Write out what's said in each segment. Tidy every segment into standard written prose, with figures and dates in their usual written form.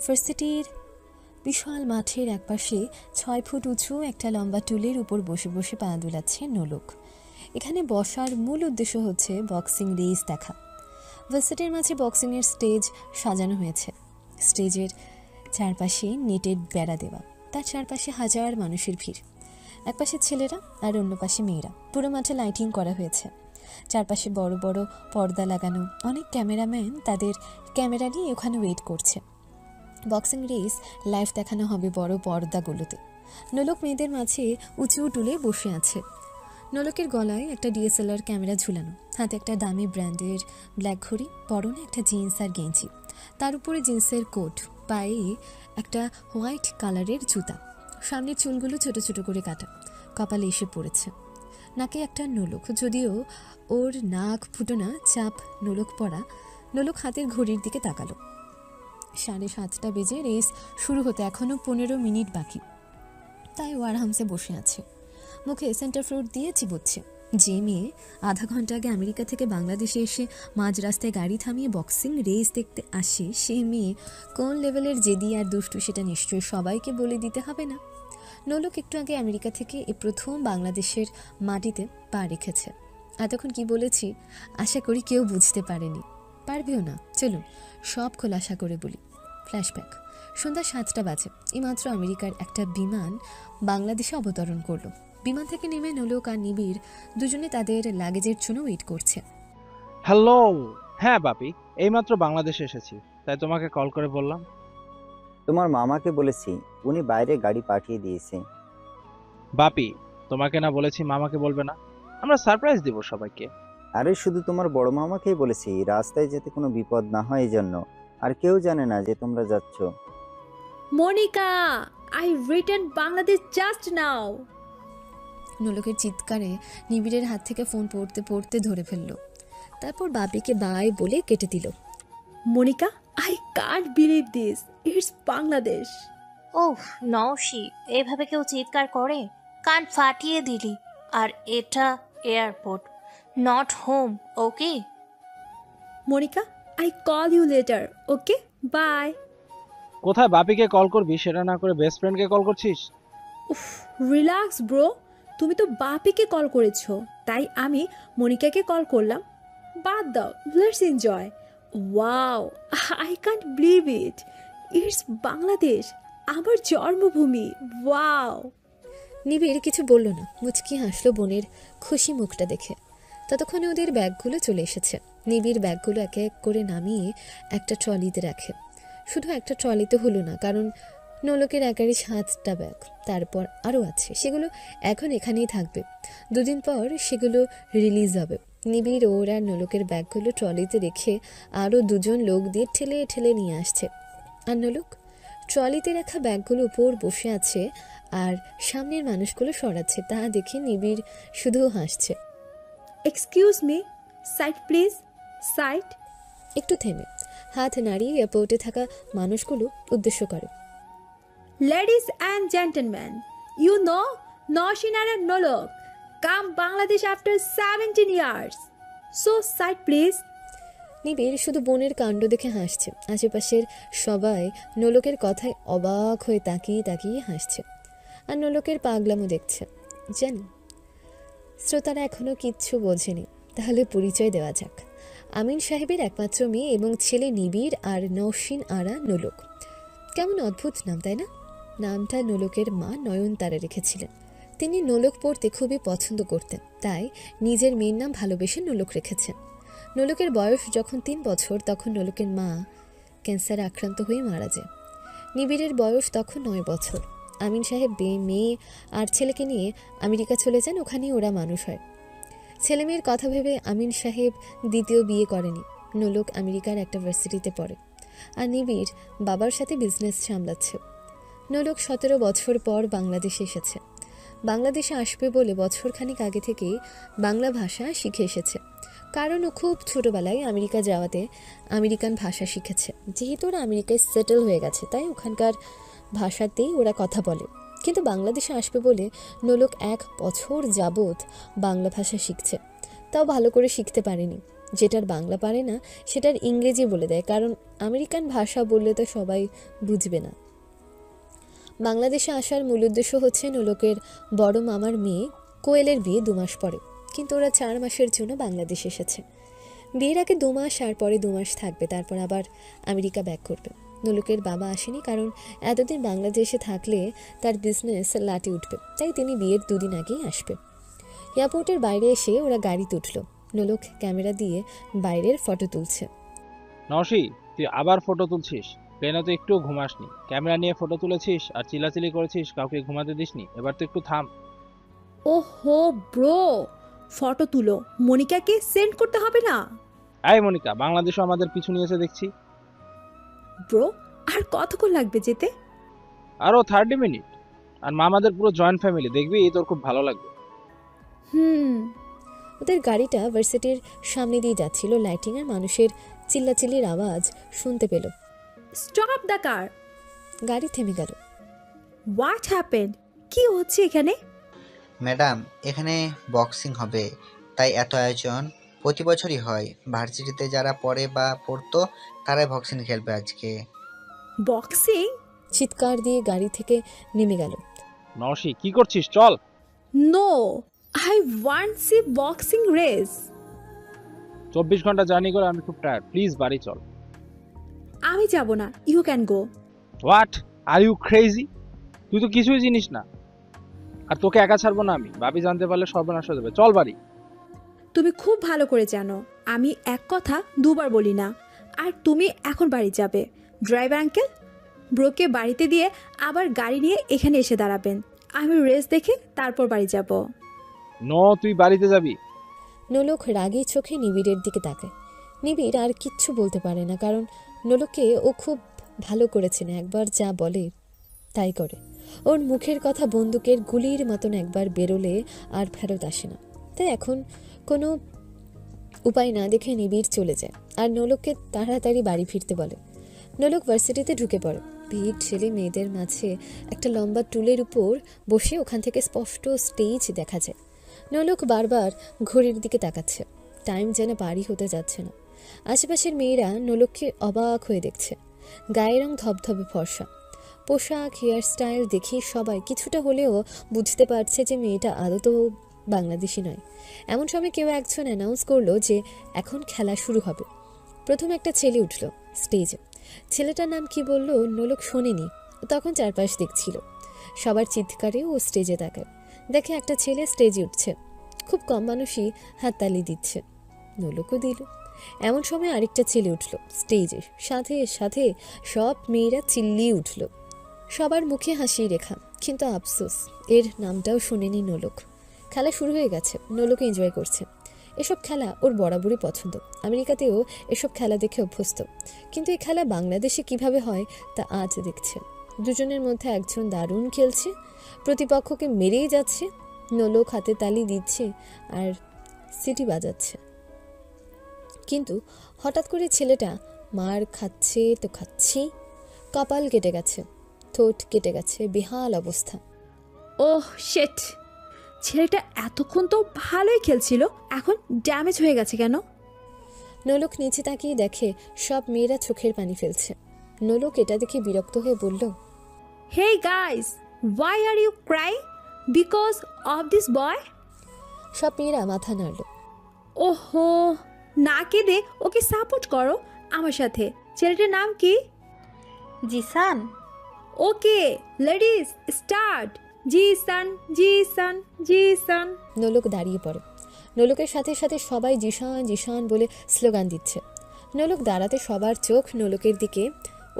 ভার্সিটির বিশাল মাঠের একপাশে 6 ফুট উঁচু একটা লম্বা টুলের উপর বসে বসে পা দুলাচ্ছে নোলক। এখানে বসার মূল উদ্দেশ্য হচ্ছে বক্সিং রেস দেখা। ভার্সিটির মাঝে বক্সিংয়ের স্টেজ সাজানো হয়েছে। স্টেজের চারপাশে নেটের বেড়া দেওয়া, তার চারপাশে হাজার মানুষের ভিড়। একপাশে ছেলেরা আর অন্য পাশে মেয়েরা। পুরো মাঠে লাইটিং করা হয়েছে, চারপাশে বড় বড় পর্দা লাগানো। অনেক ক্যামেরাম্যান তাদের ক্যামেরা নিয়ে ওখানে ওয়েট করছে। বক্সিং রেস লাইভ দেখানো হবে বড় পর্দাগুলোতে। নোলক মেয়েদের মাঝে উঁচু টুলে বসে আছে। নোলকের গলায় একটা ডিএসএলআর ক্যামেরা ঝুলানো, হাতে একটা দামি ব্র্যান্ডের ব্ল্যাক ঘড়ি, পরনে একটা জিন্স আর গেঞ্জি, তার উপরে জিন্সের কোট, পায়ে একটা হোয়াইট কালারের জুতা। সামনের চুলগুলো ছোট ছোট করে কাটা, কপালে এসে পড়েছে। নাকে একটা নোলক, যদিও ওর নাক ফুটোনা চাপ নোলক পরা। নোলক হাতের ঘড়ির দিকে তাকালো। 7:30 বেজে রেস শুরু হতে এখনও 15 মিনিট বাকি। তাই ও আরামসে বসে আছে, মুখে সেন্টার ফ্রুট দিয়ে চিবোচ্ছে। যে মেয়ে আধা ঘন্টা আগে আমেরিকা থেকে বাংলাদেশে এসে মাঝ রাস্তায় গাড়ি থামিয়ে বক্সিং রেস দেখতে আসে, সে মেয়ে কোন লেভেলের জেদি আর দুষ্টু সেটা নিশ্চয়ই সবাইকে বলে দিতে হবে না। নোলক একটু আগে আমেরিকা থেকে এ প্রথম বাংলাদেশের মাটিতে পা রেখেছে। এতক্ষণ কি বলেছি আশা করি কেউ বুঝতে পারেনি, পারবেও না। চলুন সব খোলাসা করে বলি। ফ্ল্যাশব্যাক। সন্ধ্যা 7টা বাজে। এইমাত্র আমেরিকার একটা বিমান বাংলাদেশে অবতরণ করলো। বিমান থেকে নেমে নোলক আর নিবিড় দুজনে তাদের লাগেজের জন্য ওয়েট করছে। হ্যালো। হ্যাঁ বাপি, এইমাত্র বাংলাদেশে এসেছি, তাই তোমাকে কল করে বললাম। তোমার মামাকে বলেছি, উনি বাইরে গাড়ি পাঠিয়ে দিয়েছে। বাপি, তোমাকে না বলেছি মামাকে বলবে না? আমরা সারপ্রাইজ দিব সবাইকে। আরে শুধু তোমার বড় মামাকেই বলেছি, রাস্তায় যেতে কোনো বিপদ না হয় এই জন্য। আর কেউ জানে না যে তোমরা যাচ্ছ। Monika, I returned Bangladesh just now. নোলকের চিৎকারে নিবিড়ের হাত থেকে ফোন পড়তে পড়তে ধরে ফেলল। তারপর বাপিকে বাই বলে কেটে দিল। Monica, I can't believe this. It's Bangladesh. ওহ নওশি, এভাবে কেউ চিৎকার করে? কান ফাটিয়ে দিলি। আর এটা airport, not home, okay? Monica, I call you later. Okay? Bye. কোথায় বাপিকে কল করবি সেটা না করে বেস্ট ফ্রেন্ডকে কল করছিস? উফ, রিল্যাক্স ব্রো। তুমি তো বাপিকে কল করেছো, তাই আমি মনিকাকে কল করলাম। বাদ দাও, let's enjoy. Wow, I can't believe it. It's Bangladesh, আমার জন্মভূমি। ওয়াও। নিবিড় কিছু বলল না, মুচকি হাসলো বোনের খুশি মুখটা দেখে। ততক্ষণে ওদের ব্যাগগুলো চলে এসেছে। নিবিড় ব্যাগগুলো এক এক করে নামিয়ে একটা ট্রলিতে রাখে। শুধু একটা ট্রলিতে হলো না, কারণ নোলকের একারই 7টা ব্যাগ, তারপর আরও আছে। সেগুলো এখন এখানেই থাকবে, দুদিন পর সেগুলো রিলিজ হবে। নিবিড় ওর আর নোলকের ব্যাগগুলো ট্রলিতে রেখে আরও দুজন লোক দিয়ে ঠেলে ঠেলে নিয়ে আসছে। আর নোলক ট্রলিতে রাখা ব্যাগগুলো উপর বসে আছে আর সামনের মানুষগুলো সরাচ্ছে। তা দেখে নিবিড় শুধু হাসছে। Excuse me, side please, side. একটু থেমে হাত নাড়িয়ে এয়ারপোর্টে থাকা মানুষগুলো উদ্দেশ্য করে। Ladies and gentlemen, you know Noshinar and Nolok come Bangladesh after 17 years. So side please. নিবিড় শুধু বোনের কাণ্ড দেখে হাসছে। আশেপাশের সবাই নোলকের কথায় অবাক হয়ে তাকিয়ে তাকিয়ে হাসছে আর নোলকের পাগলামো দেখছে। জানি শ্রোতারা এখনো কিচ্ছু বোঝেনি, তাহলে পরিচয় দেওয়া যাক। আমিন সাহেবের একমাত্র মেয়ে এবং ছেলে নিবিড় আর নওশিন আরা নোলক। কেমন অদ্ভুত নাম, তাই না? নামটা নোলকের মা নয়নতারা রেখেছিলেন। তিনি নোলক পড়তে খুবই পছন্দ করতেন, তাই নিজের মেয়ের নাম ভালোবেসে নোলক রেখেছেন। নোলকের বয়স যখন 3 বছর, তখন নোলকের মা ক্যান্সারে আক্রান্ত হয়ে মারা যায়। নিবিড়ের বয়স তখন 9 বছর। আমিন সাহেব মেয়ে আর ছেলেকে নিয়ে আমেরিকা চলে যান, ওখানেই ওরা মানুষ হয়। ছেলে মেয়ের কথা ভেবে আমিন সাহেব দ্বিতীয় বিয়ে করেনি। নোলক আমেরিকার একটা ভার্সিটিতে পড়ে আর নিবিড় বাবার সাথে বিজনেস সামলাচ্ছে। নোলক 17 বছর পর বাংলাদেশে এসেছে। বাংলাদেশে আসবে বলে বছরখানিক আগে থেকেই বাংলা ভাষা শিখে এসেছে, কারণ ও খুব ছোটোবেলায় আমেরিকা যাওয়াতে আমেরিকান ভাষা শিখেছে। যেহেতু ওরা আমেরিকায় সেটেল হয়ে গেছে, তাই ওখানকার ভাষাতেই ওরা কথা বলে। কিন্তু বাংলাদেশে আসবে বলে নোলক 1 বছর যাবৎ বাংলা ভাষা শিখছে, তাও ভালো করে শিখতে পারেনি। যেটার বাংলা পারে না সেটার ইংরেজি বলে দেয়, কারণ আমেরিকান ভাষা বললে তো সবাই বুঝবে না। বাংলাদেশে আসার মূল উদ্দেশ্য হচ্ছে নোলকের বড় মামার মেয়ে কোয়েলের বিয়ে 2 মাস পরে, কিন্তু ওরা 4 মাসের জন্য বাংলাদেশ এসেছে। বিয়ের আগে 2 মাস আর পরে 2 মাস থাকবে, তারপর আবার আমেরিকা ব্যাক করবে। নোলকের বাবা আসেনি, কারণ এতদিন বাংলাদেশে থাকলে তার বিজনেস লাটে উঠবে, তাই তিনি বিয়ের 2 দিন আগেই আসবে। এয়ারপোর্টের বাইরে এসে ওরা গাড়িতে উঠল। নোলক ক্যামেরা দিয়ে বাইরের ফটো তুলছে। নওশি, তুই আবার ফটো তুলছিস? প্লেনে তো একটু ঘুমাসনি, ক্যামেরা নিয়ে ফটো তুলেছিস আর চিল্লাচিল্লি করেছিস, কাউকে ঘুমাতে দিসনি। এবার তো একটু থাম। ওহো ব্রো, ফটো তুলো, মনিকাকে সেন্ড করতে হবে না? এই মনিকা, বাংলাদেশও আমাদের পিছু নিয়েছে দেখছি। ব্রো, আর কতক্ষণ লাগবে যেতে? আরো 30 মিনিট। আর মামাদের পুরো জয়েন্ট ফ্যামিলি, দেখবি তোর খুব ভালো লাগবে। ওদের গাড়িটা ভার্সিটির সামনে দিয়ে যাচ্ছিল। লাইটিং আর মানুষের চিল্লাচিল্লির আওয়াজ শুনতে পেল। Stop the car. গাড়ি থেমে গেল। What happened? কি হচ্ছে এখানে? ম্যাডাম, এখানে বক্সিং হবে, তাই এত আয়োজন। প্রতি বছরই হয়। ভার্সিটিতে যারা পড়ে বা পড়তো তারাই বক্সিং খেলবে আজকে। বক্সিং? চিৎকার দিয়ে গাড়ি থেকে নেমে গেল। নওশি, কি করছিস? চল। No, I want see boxing race. 24 ঘন্টা জার্নি করে আমি খুব টায়ার্ড, প্লিজ বাড়ি চল। আমি যাব না, you can go. What, are you crazy? তুই তো কিছুই জিনিস না। আর তোকে একা ছাড়বো না আমি, ভাবি জানতে পারলে সর্বনাশ হয়ে যাবে। চল বাড়ি। তুমি খুব ভালো করে জানো আমি এক কথা 2 বার বলি না। আর তুমি এখন বাড়ি যাবে। ড্রাইভার আঙ্কেল, ব্রোকে বাড়িতে দিয়ে আবার গাড়ি নিয়ে এখানে এসে দাঁড়াবেন। আমি রেস দেখে তারপর বাড়ি যাব। নো, তুই বাড়িতে যাবি। নোলক রাগী চোখে নিবিড়ের দিকে তাকায়। নিবিড় আর কিচ্ছু বলতে পারে না, কারণ নোলককে ও খুব ভালো করেছে না। একবার যা বলে তাই করে। ওর মুখের কথা বন্দুকের গুলির মতন একবার বেরোলে আর ফেরত আসে না। তাই এখন কোনো উপায় না দেখে নিবিড় চলে যায় আর নোলককে তাড়াতাড়ি বাড়ি ফিরতে বলে। নোলক ভার্সিটিতে ঢুকে পড়ে। ভিড় ছেলে মেয়েদের মাঝে একটা লম্বা টুলের উপর বসে ওখান থেকে স্পষ্ট স্টেজ দেখা যায়। নোলক বারবার ঘড়ির দিকে তাকাচ্ছে। টাইম যেন পারই হতে যাচ্ছে না। আশেপাশের মেয়েরা নোলককে অবাক হয়ে দেখছে। গায়ের রং ধবধবে ফর্সা, পোশাক হেয়ার স্টাইল দেখে সবাই কিছুটা হলেও বুঝতে পারছে যে মেয়েটা আদতেও বাংলাদেশি নয়। এমন সময় কেউ একজন অ্যানাউন্স করলো যে এখন খেলা শুরু হবে। প্রথম একটা ছেলে উঠল স্টেজে। ছেলেটার নাম কি বললো নোলক শোনেনি, তখন চারপাশ দেখছিল। সবার চিৎকারে ও স্টেজে তাকায়, দেখে একটা ছেলে স্টেজে উঠছে। খুব কম মানুষই হাততালি দিচ্ছে, নোলকও দিল। এমন সময় আরেকটা ছেলে উঠল স্টেজে, সাথে সাথে সব মেয়েরা চিল্লিয়ে উঠল। সবার মুখে হাসির রেখা, কিন্তু আফসোস এর নামটাও শোনেনি নোলক। খেলা শুরু হয়ে গেছে, নোলক এনজয় করছে। এসব খেলা ওর বরাবরই পছন্দ। আমেরিকাতেও এসব খেলা দেখে অভ্যস্ত, কিন্তু এই খেলা বাংলাদেশে কিভাবে হয় তা আজ দেখছে। দুজনের মধ্যে একজন দারুণ খেলছে, প্রতিপক্ষকে মেরেই যাচ্ছে। নোলক হাতে তালি দিচ্ছে আর সিটি বাজাচ্ছে। কিন্তু হঠাৎ করে ছেলেটা মার খাচ্ছে তো খাচ্ছেই। কপাল কেটে গেছে, ঠোঁট কেটে গেছে, বেহাল অবস্থা। ওহ শিট, ছেলেটা এতক্ষণ তো ভালোই খেলছিল, এখন ড্যামেজ হয়ে গেছে কেন? নোলক নিচে তাকিয়ে দেখে সব মেয়েরা চোখের পানি ফেলছে। নোলক এটা দেখে বিরক্ত হয়ে বলল, hey guys, why are you cry because of this boy? সব মেয়েরা মাথা নাড়ল। ওহো, না কেঁদে ওকে সাপোর্ট করো আমার সাথে। ছেলেটার নাম কি? জিসান। ওকে লেডিস স্টার্ট। জিসান জিসান জিসান। নোলক দাঁড়িয়ে পড়ে। নোলকের সাথে সাথে সবাই জিশান জিশান বলে স্লোগান দিচ্ছে। নোলক দাঁড়াতে সবার চোখ নোলকের দিকে,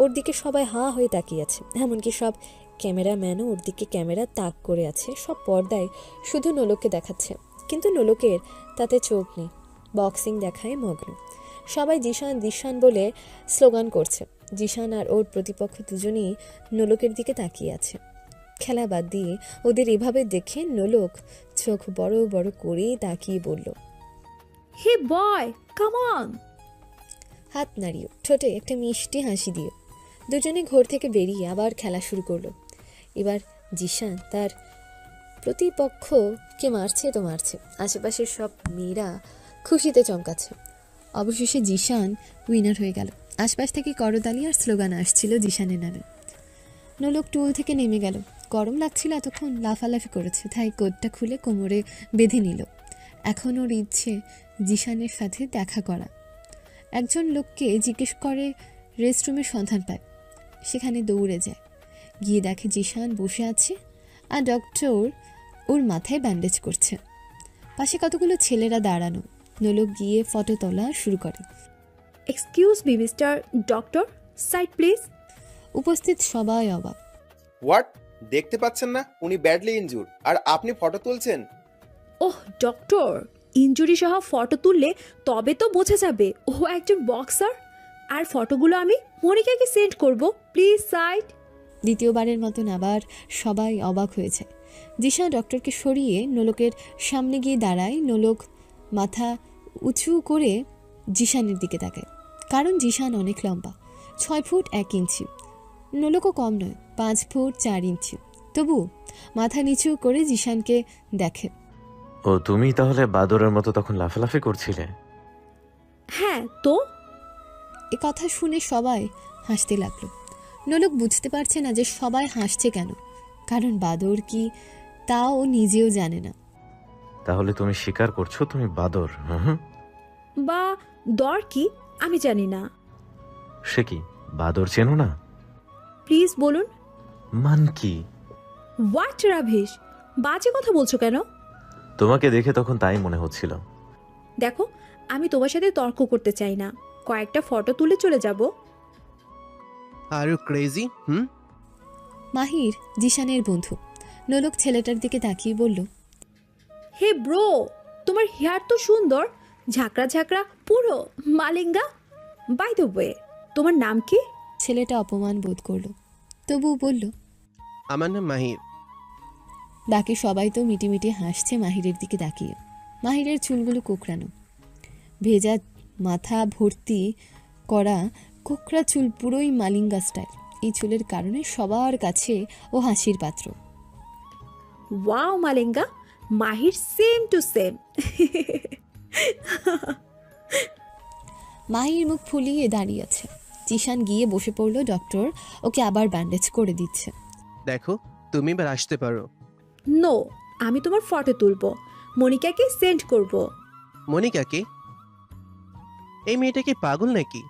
ওর দিকে সবাই হাঁ হয়ে তাকিয়ে আছে। এমনকি সব ক্যামেরাম্যানও ওর দিকে ক্যামেরা তাক করে আছে। সব পর্দায় শুধু নোলককে দেখাচ্ছে, কিন্তু নোলকের তাতে চোখ নেই। বক্সিং দেখায় মগ্ন। সবাই জিশান জিশান বলে স্লোগান করছে। জিশান আর ওর প্রতিপক্ষ দুজনেই নোলকের দিকে তাকিয়ে আছে। খেলা বাদ দিয়ে ওদের এভাবে দেখে নোলক চোখ বড় বড় করে তাকিয়ে বলল, হে বয় কাম অন। হাত নাড়িয়ে ঠোঁটে একটা মিষ্টি হাসি দিয়ে দুজনে ঘর থেকে বেরিয়ে আবার খেলা শুরু করলো। এবার জিশান তার প্রতিপক্ষকে মারছে তো মারছে। আশেপাশের সব মেয়েরা খুশিতে চমকাচ্ছে। অবশেষে জিশান উইনার হয়ে গেল। আশপাশ থেকে করতালি আর স্লোগান আসছিল জিশানের নামে। নোলক টুল থেকে নেমে গেল। গরম লাগছিল, এতক্ষণ লাফালাফি করেছে, তাই কোটটা খুলে কোমরে বেঁধে নিল। এখন ওর ইচ্ছে জিশানের সাথে দেখা করা। একজন লোককে জিজ্ঞেস করে রেস্টরুমের সন্ধান পায়, সেখানে দৌড়ে যায়, গিয়ে দেখে জিশান বসে আছে আর ডক্টর ওর মাথায় ব্যান্ডেজ করছে। পাশে কতগুলো ছেলেরা দাঁড়ানো। নোলক গিয়ে ফটো তোলা শুরু করে। Excuse me mister doctor, side please. উপস্থিত সবাই অবাক। হোয়াট? দেখতে পাচ্ছেন না উনি ব্যাডলি ইনজুর আর আপনি ফটো তুলছেন? ওহ ডক্টর, ইনজুরি সহ ফটো তুললে তবে তো বোঝা যাবে ও একজন বক্সার। আর ফটোগুলো আমি মনিকাকে সেন্ড করব, প্লিজ সাইড। দ্বিতীয়বারের মতন আবার সবাই অবাক হয়েছে। জিশান ডক্টরকে সরিয়ে নোলকের সামনে গিয়ে দাঁড়ায়। নোলক মাথা উঁচু করে জিশানের দিকে তাকায়, কারণ জিশান অনেক লম্বা, 6 ফুট 1 ইঞ্চি। নোলকও কম নয়, 5 ফুট 4 ইঞ্চি। তবু মাথা নিচু করে জিশানকে দেখে। ও তুমি তাহলে বাদরের মতো তখন লাফালাফি করছিলে? হ্যাঁ তো। এ কথা শুনে সবাই হাসতে লাগলো। নোলক বুঝতে পারছে না যে সবাই হাসছে কেন, কারণ বাদর কি তা ও নিজেও জানে না। তাহলে তুমি স্বীকার করছো তুমি বাদর? হুম। বা দর কি আমি জানি না। সে কি বাদর চেনো না? প্লিজ বলুন। মান কি? হোয়াট রাভিশ, বাজে কথা বলছো কেন? তোমাকে দেখে তখন তাই মনে হচ্ছিল। দেখো, আমি তোমার সাথে তর্ক করতে চাই না, কয়েকটা ফটো তুলে চলে যাব। আর ইউ ক্রেজি? মাহির জিশানের বন্ধু। নোলক ছেলেটার দিকে তাকিয়ে বলল, হে ব্রো, তোমার হেয়ার তো সুন্দর, ঝাঁকড়া ঝাঁকড়া পুরো মালিঙ্গা। বাই দ্য ওয়ে, তোমার নাম কি? ছেলেটা অপমান বোধ করলো, তবু বলল। আমার নাম মাহির। বাকি সবাই তো মিটিমিটি হাসছে মাহিরের দিকে তাকিয়ে। মাহিরের চুলগুলো কোকড়ানো, ভেজা মাথা ভর্তি করা কোকড়া চুল, পুরোই মালিঙ্গা স্টাইল। এই চুলের কারণে সবার কাছে ও হাসির পাত্র। ওয়াও মালিঙ্গা, মাহির সেম টু সেম। মাহির মুখ ফুলিয়ে দাঁড়িয়ে আছে। জিশান গিয়ে বসে পড়লো। ডক্টর ওকে আবার ব্যান্ডেজ করে দিচ্ছে। দেখো, তুমি এবার আসতে পারো। নো, আমি তোমার ফটো তুলবো, মনিকাকে সেন্ড করব। মনিকাকে? এই মেয়েটা কি পাগল নাকি?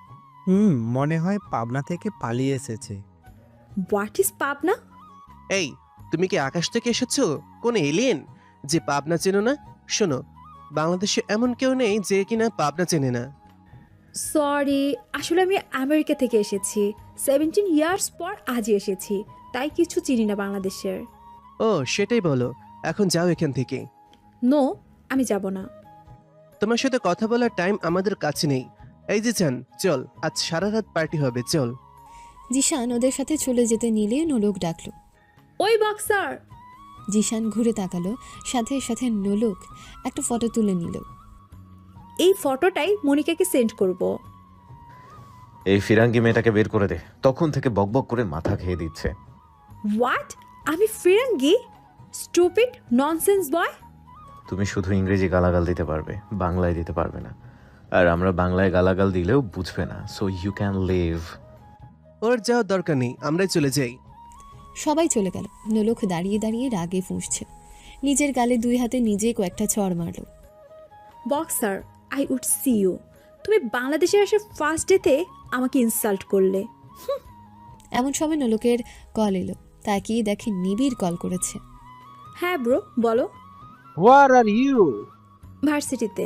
মনে হয় পাবনা থেকে পালিয়ে এসেছে। What is Pabna? এই, তুমি কি আকাশ থেকে এসেছো? কোন এলিয়েন যে পাবনা চেনো না? শোনো, বাংলাদেশে এমন কেউ নেই যে কিনা পাবনা চেনে না। সরি, আসলে আমি আমেরিকা থেকে এসেছি, 17 ইয়ার্স পর আজই এসেছি, তাই কিছু চিনি না বাংলাদেশের। ও সেটাই বলো, এখন যাও এখান থেকে। নো, আমি যাব না। তোমার সাথে কথা বলার টাইম আমাদের কাছে নেই। এই যে চান, চল, আজ সারা রাত পার্টি হবে, চল। জিশান ওদের সাথে চলে যেতে নিলে নোলক ডাকলো, ওই বক্সার। জিশান ঘুরে তাকালো, সাথে সাথে নোলক একটা ফটো তুলে নিল। এই ফটোটাই মনিকাকে সেন্ড করব। এই ফিরাঙ্গি মেয়েটাকে বের করে দে, তখন থেকে বকবক করে মাথা খেয়ে দিচ্ছে। হোয়াট? আমি ফিরাঙ্গি? স্টুপিড ননসেন্স বয়। তুমি শুধু ইংরেজি গালাগাল দিতে পারবে, বাংলায় দিতে পারবে না। আর আমরা বাংলায় গালাগাল দিলেও বুঝবে না, সো ইউ ক্যান লিভ। ওর যাওয়ার দরকার নেই, আমরাই চলে যাই। সবাই চলে গেল। নোলক দাঁড়িয়ে দাঁড়িয়ে রাগে ফুঁসছে। নিজের গালে 2 হাতে নিজে কয়েকটা চড় মারল। Boxer, I would see you. তুমি বাংলাদেশে এসে ফার্স্ট ডেতে আমাকে ইনসাল্ট করলে। এমন সময় নোলকের কল এলো। তাকিয়ে দেখে নিবিড় কল করেছে। হ্যাঁ ব্রো, বলো। হোয়ার আর ইউ? ভার্সিটিতে।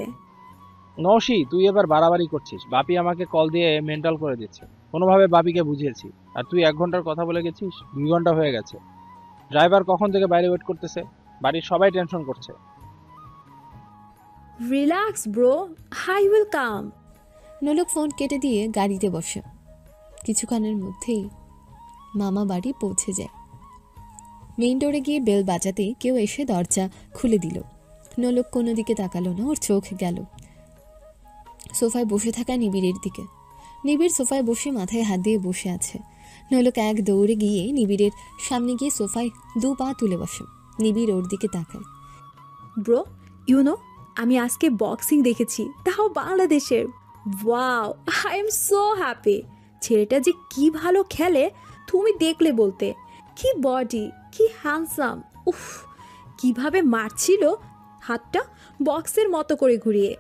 নৌশি, তুই এবার বাড়াবাড়ি করছিস। বাপি আমাকে কল দিয়ে মেন্টাল করে দিচ্ছে। কোনোভাবে বাপিকে বুঝিয়েছি, আর তুই 1 ঘন্টার কথা বলে গেছিস, 2 ঘন্টা হয়ে গেছে। ড্রাইভার কখন থেকে বাইরে ওয়েট করতেছে, বাড়ির সবাই টেনশন করছে। Relax bro, I will come. Nolok phone কেটে দিয়ে গাড়িতে বসে। কিছুক্ষণের মধ্যেই মামা বাড়ি পৌঁছে যায়। মেইন ডোরে গিয়ে বেল বাজাতে কেউ এসে দরজা খুলে দিল। নোলক কোনো দিকে তাকালো না, ওর চোখ গেল সোফায় বসে থাকা নিবিড়ের দিকে। নিবিড় সোফায় বসে মাথায় হাত দিয়ে বসে আছে। নোলক এক দৌড়ে গিয়ে নিবিড়ের সামনে গিয়ে সোফায় 2 পা তুলে বসে। নিবিড় ওর দিকে তাকায়। ব্রো, ইউ নো, আমি আজকে বক্সিং দেখেছি, তাও বাংলাদেশের। Wow, I am so happy. ছেলেটা যে কি ভালো খেলে তুমি দেখলে বলতে। কি বডি, কি হ্যান্ডসাম। উফ, কিভাবে মারছিল হাতটা বক্সের মতো করে ঘুরিয়ে,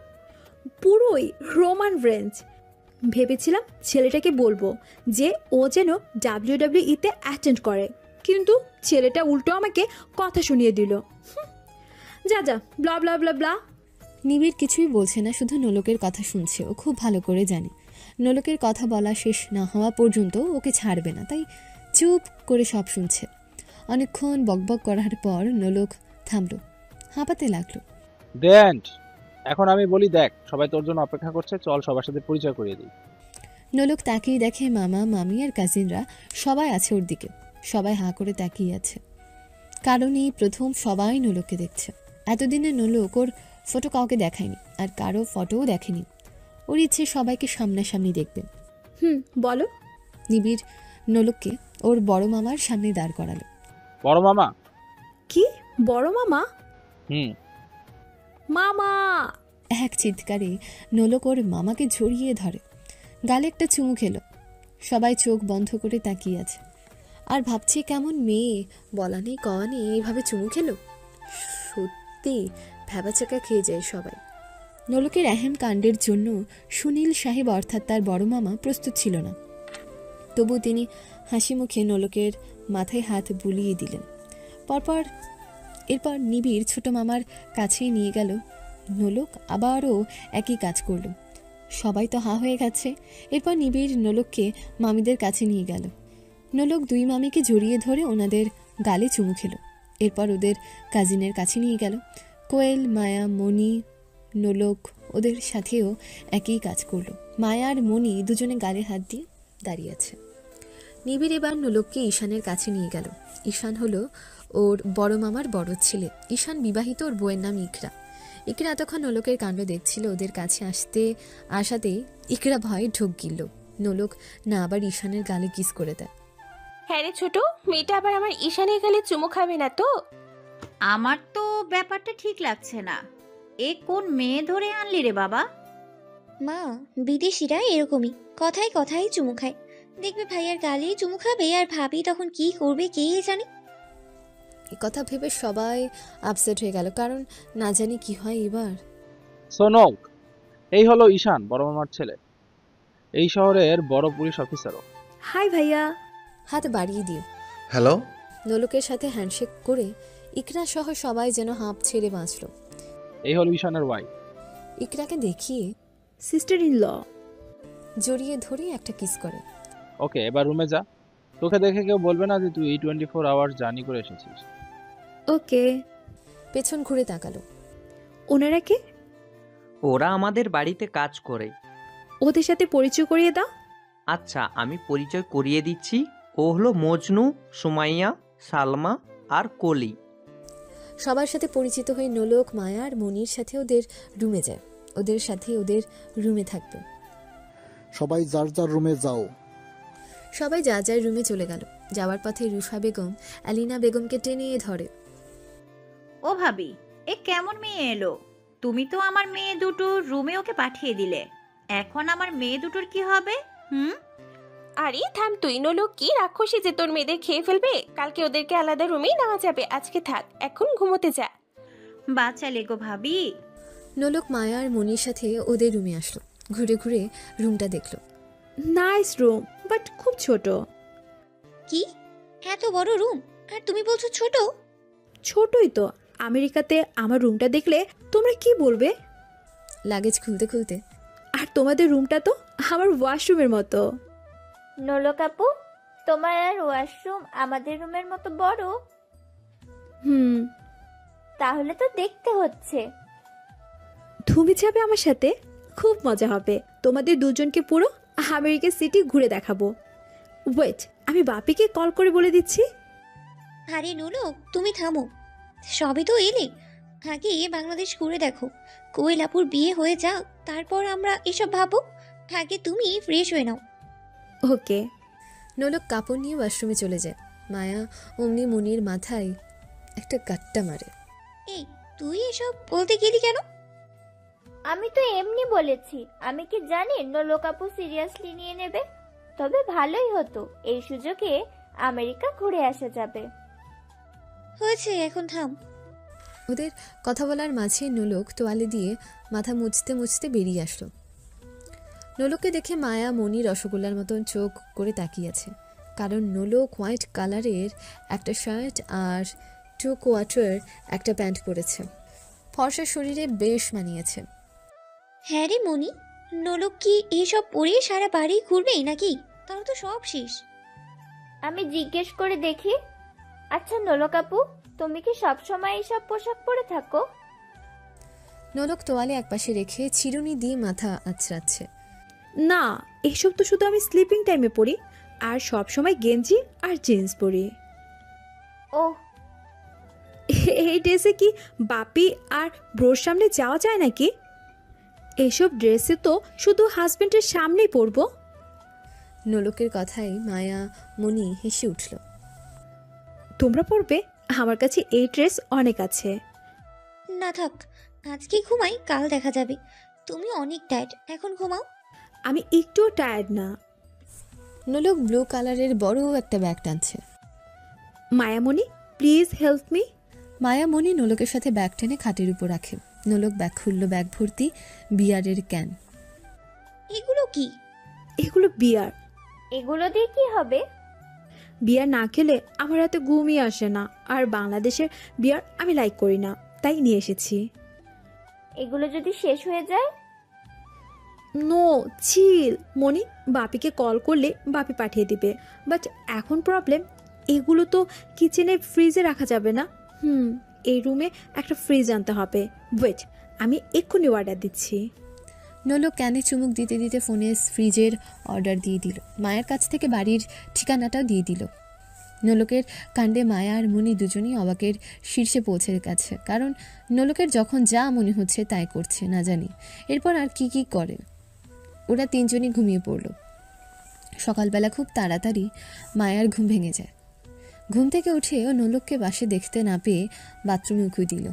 পুরোই রোমান রেঞ্জ। ভেবেছিলাম ছেলেটাকে বলবো যে ও যেন ডাব্লিউডাব্লিউইতে অ্যাটেন্ড করে, কিন্তু ছেলেটা উল্টো আমাকে কথা শুনিয়ে দিল। যা যা, ব্লা ব্লা ব্লা ব্লা। নিবিড় কিছুই বলছে না, শুধু নোলকের কথা শুনছে। ও খুব ভালো করে জানে নোলকের কথা বলা শেষ না হওয়া পর্যন্ত ওকে ছাড়বে না, তাই চুপ করে সব শুনছে। অনেকক্ষণ বকবক করার পর নোলক থামলো, হাঁপাতে লাগলো। দেন্ট, এখন আমি বলি দেখ, সবাই তোর জন্য অপেক্ষা করছে, চল সবার সাথে পরিচয় করিয়ে দিই। নোলক তাকিয়ে দেখে মামা, মামি আর কাজিনরা সবাই আছে ওর দিকে। সবাই হাঁ করে তাকিয়ে আছে, কারণ এই প্রথম সবাই নোলককে দেখছে। এতদিনে নোলক ওর ফটো কাউকে দেখায়নি, আর কারো ফটোও দেখেনি। ওর ইচ্ছে সবাইকে সামনাসামনি দেখবে। বলো। নিবিড় নোলককে ওর বড় মামার সামনে দাঁড় করালো। বড় মামা? কি বড় মামা? হুম। মামা! এক চিৎকারে নোলক ওর মামাকে জড়িয়ে ধরে, গালে একটা চুমু খেলো। সবাই চোখ বন্ধ করে তাকিয়ে আছে আর ভাবছে কেমন মেয়ে, বলা নেই কওয়া নেই, এইভাবে চুমু খেলো। সত্যি ভ্যাবাচাকা খেয়ে যায় সবাই। নোলকের আহেম কাণ্ডের জন্য সুনীল সাহেব অর্থাৎ তার বড় মামা প্রস্তুত ছিল না, তবু তিনি হাসি মুখে নোলকের মাথায় হাত বুলিয়ে দিলেন। এরপর নিবিড় ছোট মামার কাছেই নিয়ে গেল। নোলক আবারও একই কাজ করল। সবাই তো হা হয়ে গেছে। এরপর নিবিড় নোলককে মামিদের কাছে নিয়ে গেল। নোলক দুই মামিকে জড়িয়ে ধরে ওনাদের গালে চুমু খেল। এরপর ওদের কাজিনের কাছে নিয়ে গেল। কোয়েল, মায়া, মণি, নোলক ওদের সাথেও একই কাজ করলো। মায়া আর মণি দুজনে গালে হাত দিয়ে দাঁড়িয়ে আছে। নিবিড় এবার নোলককে ঈশানের কাছে নিয়ে গেল। ঈশান হলো ওর বড় মামার বড় ছেলে। ঈশান বিবাহিত, ওর বউয়ের নাম ইকরা। ইকরা এতক্ষণ নোলকের কাণ্ড দেখছিল। ওদের কাছে আসাতেই ইকরা ভয়ে ঢোক গিলল। নোলক না আবার ঈশানের গালে কিস করে দেয়। হ্যাঁ রে ছোট, মেয়েটা আবার আমার ঈশানের গালে চুমু খাবে না তো? আমার তো ব্যাপারটা ঠিক লাগছে না। এ কোন মেয়ে ধরে আনলি রে বাবা? মা, বিদেশিরা এরকমই কথায় কথায় চুমু খায়। দেখবে ভাইয়ার গালে চুমু খাবে আর ভাবি তখন কি করবে কে জানে। এ কথা ভেবে সবাই আপসেট হয়ে গেল, কারণ না জানি কি হয় এবার। সোনক, এই হলো ঈশান, বড় মামার ছেলে, এই শহরের বড় পুলিশ অফিসারও। হাই ভাইয়া। হাত বাড়িয়ে দিও। হ্যালো। নোলকের সাথে হ্যান্ডশেক করে ইকরা সহ সবাই যেন হাঁপ ছেড়ে বাঁচল। এই হলো ঈশানের ওয়াইফ। ইকরাকে দেখিয়ে সিস্টার ইন ল জড়িয়ে ধরে একটা কিস করে। ওকে, এবার রুমে যা, তোকে দেখে কেউ বলবে না যে তুই 24 আওয়ার্স জার্নি করে এসেছিস। ওকে। পেছন ঘুরে তাকালো। ওনারা কে? ওরা আমাদের বাড়িতে কাজ করে। ওদের সাথে পরিচয় করিয়ে দাও। আচ্ছা, আমি পরিচয় করিয়ে দিচ্ছি। ও হলো মজনু, সুমাইয়া, সালমা আর কলি। সবার সাথে পরিচিত হয়ে নোলক, মায়া আর মনির সাথে ওদের রুমে যায়। ওদের সাথে ওদের রুমে থাকবে। সবাই যার যার রুমে যাও। সবাই যার যার রুমে চলে গেল। যাওয়ার পথে রুফা বেগম আলিনা বেগমকে টেনে ধরে। ও ভাবি, এ কেমন মেয়ে এলো? তুমি তো আমার মেয়ে দুটো রুমে ওকে পাঠিয়ে দিলে, এখন আমার মেয়ে দুটোর কি হবে? আরে থাম তুই, নোলক কি রাক্ষসী যে তোর মেয়েদের খেয়ে ফেলবে? কালকে ওদেরকে আলাদা রুমেই নেওয়া যাবে, আজকে থাক, এখন ঘুমোতে যা। বাঁচালে গো ভাবি। নোলক মায়া আর মনির সাথে ওদের রুমে আসলো। ঘুরে ঘুরে রুমটা দেখলো। নাইস রুম, বাট খুব ছোট। কি এত বড় রুম আর তুমি বলছো ছোট? ছোটই তো। আমেরিকাতে আমার রুমটা দেখলে তোমরা কি বলবে? লাগেজ খুলতে খুলতে, আর তোমাদের রুমটা তো আমার ওয়াশরুমের মতো। নোলক আপু, তোমার আর ওয়াশরুম আমাদের রুমের মতো বড়? তাহলে তো দেখতে হচ্ছে। তুমি যাবে আমার সাথে, খুব মজা হবে। তোমাদের দুজনকে পুরো আমেরিকা সিটি ঘুরে দেখাবো। ওয়েট, আমি বাপিকে কল করে বলে দিচ্ছি। আরে নোলক, তুমি থামো, সবই তো এলে, আগে বাংলাদেশ ঘুরে দেখো। কোয়েলাপুর বিয়ে হয়ে যাক, তারপর আমরা এসব ভাবো। আগে তুমি ফ্রেশ হয়ে নাও। ওকে। নোলক কাপড় নিয়ে ওয়াশরুমে চলে যায়। মায়া অমনি মনির মাথায় একটা গাট্টা মারে। এই, তুই এসব বলতে গেলি কেন? আমি তো এমনি বলেছি, আমি কি জানি নোলক আপু সিরিয়াসলি নিয়ে নেবে। তবে ভালোই হতো, এই সুযোগে আমেরিকা ঘুরে আসা যাবে। হয়েছে, এখন থাম। ওদের কথা বলার মাঝে নোলক তোয়ালে দিয়ে মাথা মুছতে মুছতে বেরিয়ে আসলো। নোলককে দেখে মায়া মনি রসগোল্লার মতন চোখ করে তাকিয়ে আছে, কারণ নোলক হোয়াইট কালারের একটা শার্ট আর 2 কোয়ার্টার একটা প্যান্ট পরেছে। ফর্সা শরীরে বেশ মানিয়েছে। হ্যাঁ রে মনি, নোলক কি এইসব পরে সারা বাড়ি ঘুরবেই নাকি? তাহলে তো সব শেষ। আমি জিজ্ঞেস করে দেখি। আচ্ছা নোলক আপু, তুমি কি সবসময় এইসব পোশাক পরে থাকো? নোলক তোয়ালে একপাশে রেখে চিরুনি দিয়ে মাথা আঁচড়াচ্ছে। না, এসব তো শুধু আমি স্লিপিং টাইমে পরি, আর সব সময় গেঞ্জি আর জিন্স পরি। ও, এই ড্রেসে কি বাপি আর ব্রোর সামনে যাওয়া যায় নাকি? এসব ড্রেসে তো শুধু হাজবেন্ডের সামনেই পরবো। নোলকের কথায় মায়া মনি হেসে উঠল। তোমরা পরবে? আমার কাছে এই ড্রেস অনেক আছে। না থাক, আজকে ঘুমাই, কাল দেখা যাবে। তুমি অনেক টায়ার্ড, এখন ঘুমাও। আমি একটুও টায়ার্ড না। নোলক ব্লু কালারের বড় একটা ব্যাগ টানছে। Mayamoni, please help me. Mayamoni নোলকের সাথে ব্যাগ টেনে খাটের উপর রাখে। নোলক ব্যাগ খুলল, ব্যাগ ভর্তি বিয়ারের ক্যান। এগুলো কি? এগুলো বিয়ার। এগুলো দিয়ে কি হবে? বিয়ার না খেলে আমার এত ঘুমই আসে না, আর বাংলাদেশের বিয়ার আমি লাইক করি না, তাই নিয়ে এসেছি। এগুলো যদি শেষ হয়ে যায়? নো, চিল মনি, বাপিকে কল করলে বাপি পাঠিয়ে দিবে। বাট এখন প্রবলেম, এগুলো তো কিচেনে ফ্রিজে রাখা যাবে না। এই রুমে একটা ফ্রিজ আনতে হবে। ওয়েট, আমি এক্ষুনি অর্ডার দিচ্ছি। নোলক ক্যানে চুমুক দিতে দিতে ফোনে ফ্রিজের অর্ডার দিয়ে দিল। মায়ের কাছ থেকে বাড়ির ঠিকানাটাও দিয়ে দিল। নোলকের কাণ্ডে মায়া আর মনি দুজনেই অবাকের শীর্ষে পৌঁছে গেছে, কারণ নোলকের যখন যা মনে হচ্ছে তাই করছে, না জানি এরপর আর কি কি করে। ওরা তিনজনই ঘুমিয়ে পড়ল। সকালবেলা খুব তাড়াতাড়ি মায়ার ঘুম ভেঙে যায়। ঘুম থেকে উঠে ও নোলককে বাসে দেখতে না পেয়ে বাথরুমে উঁকি দিল।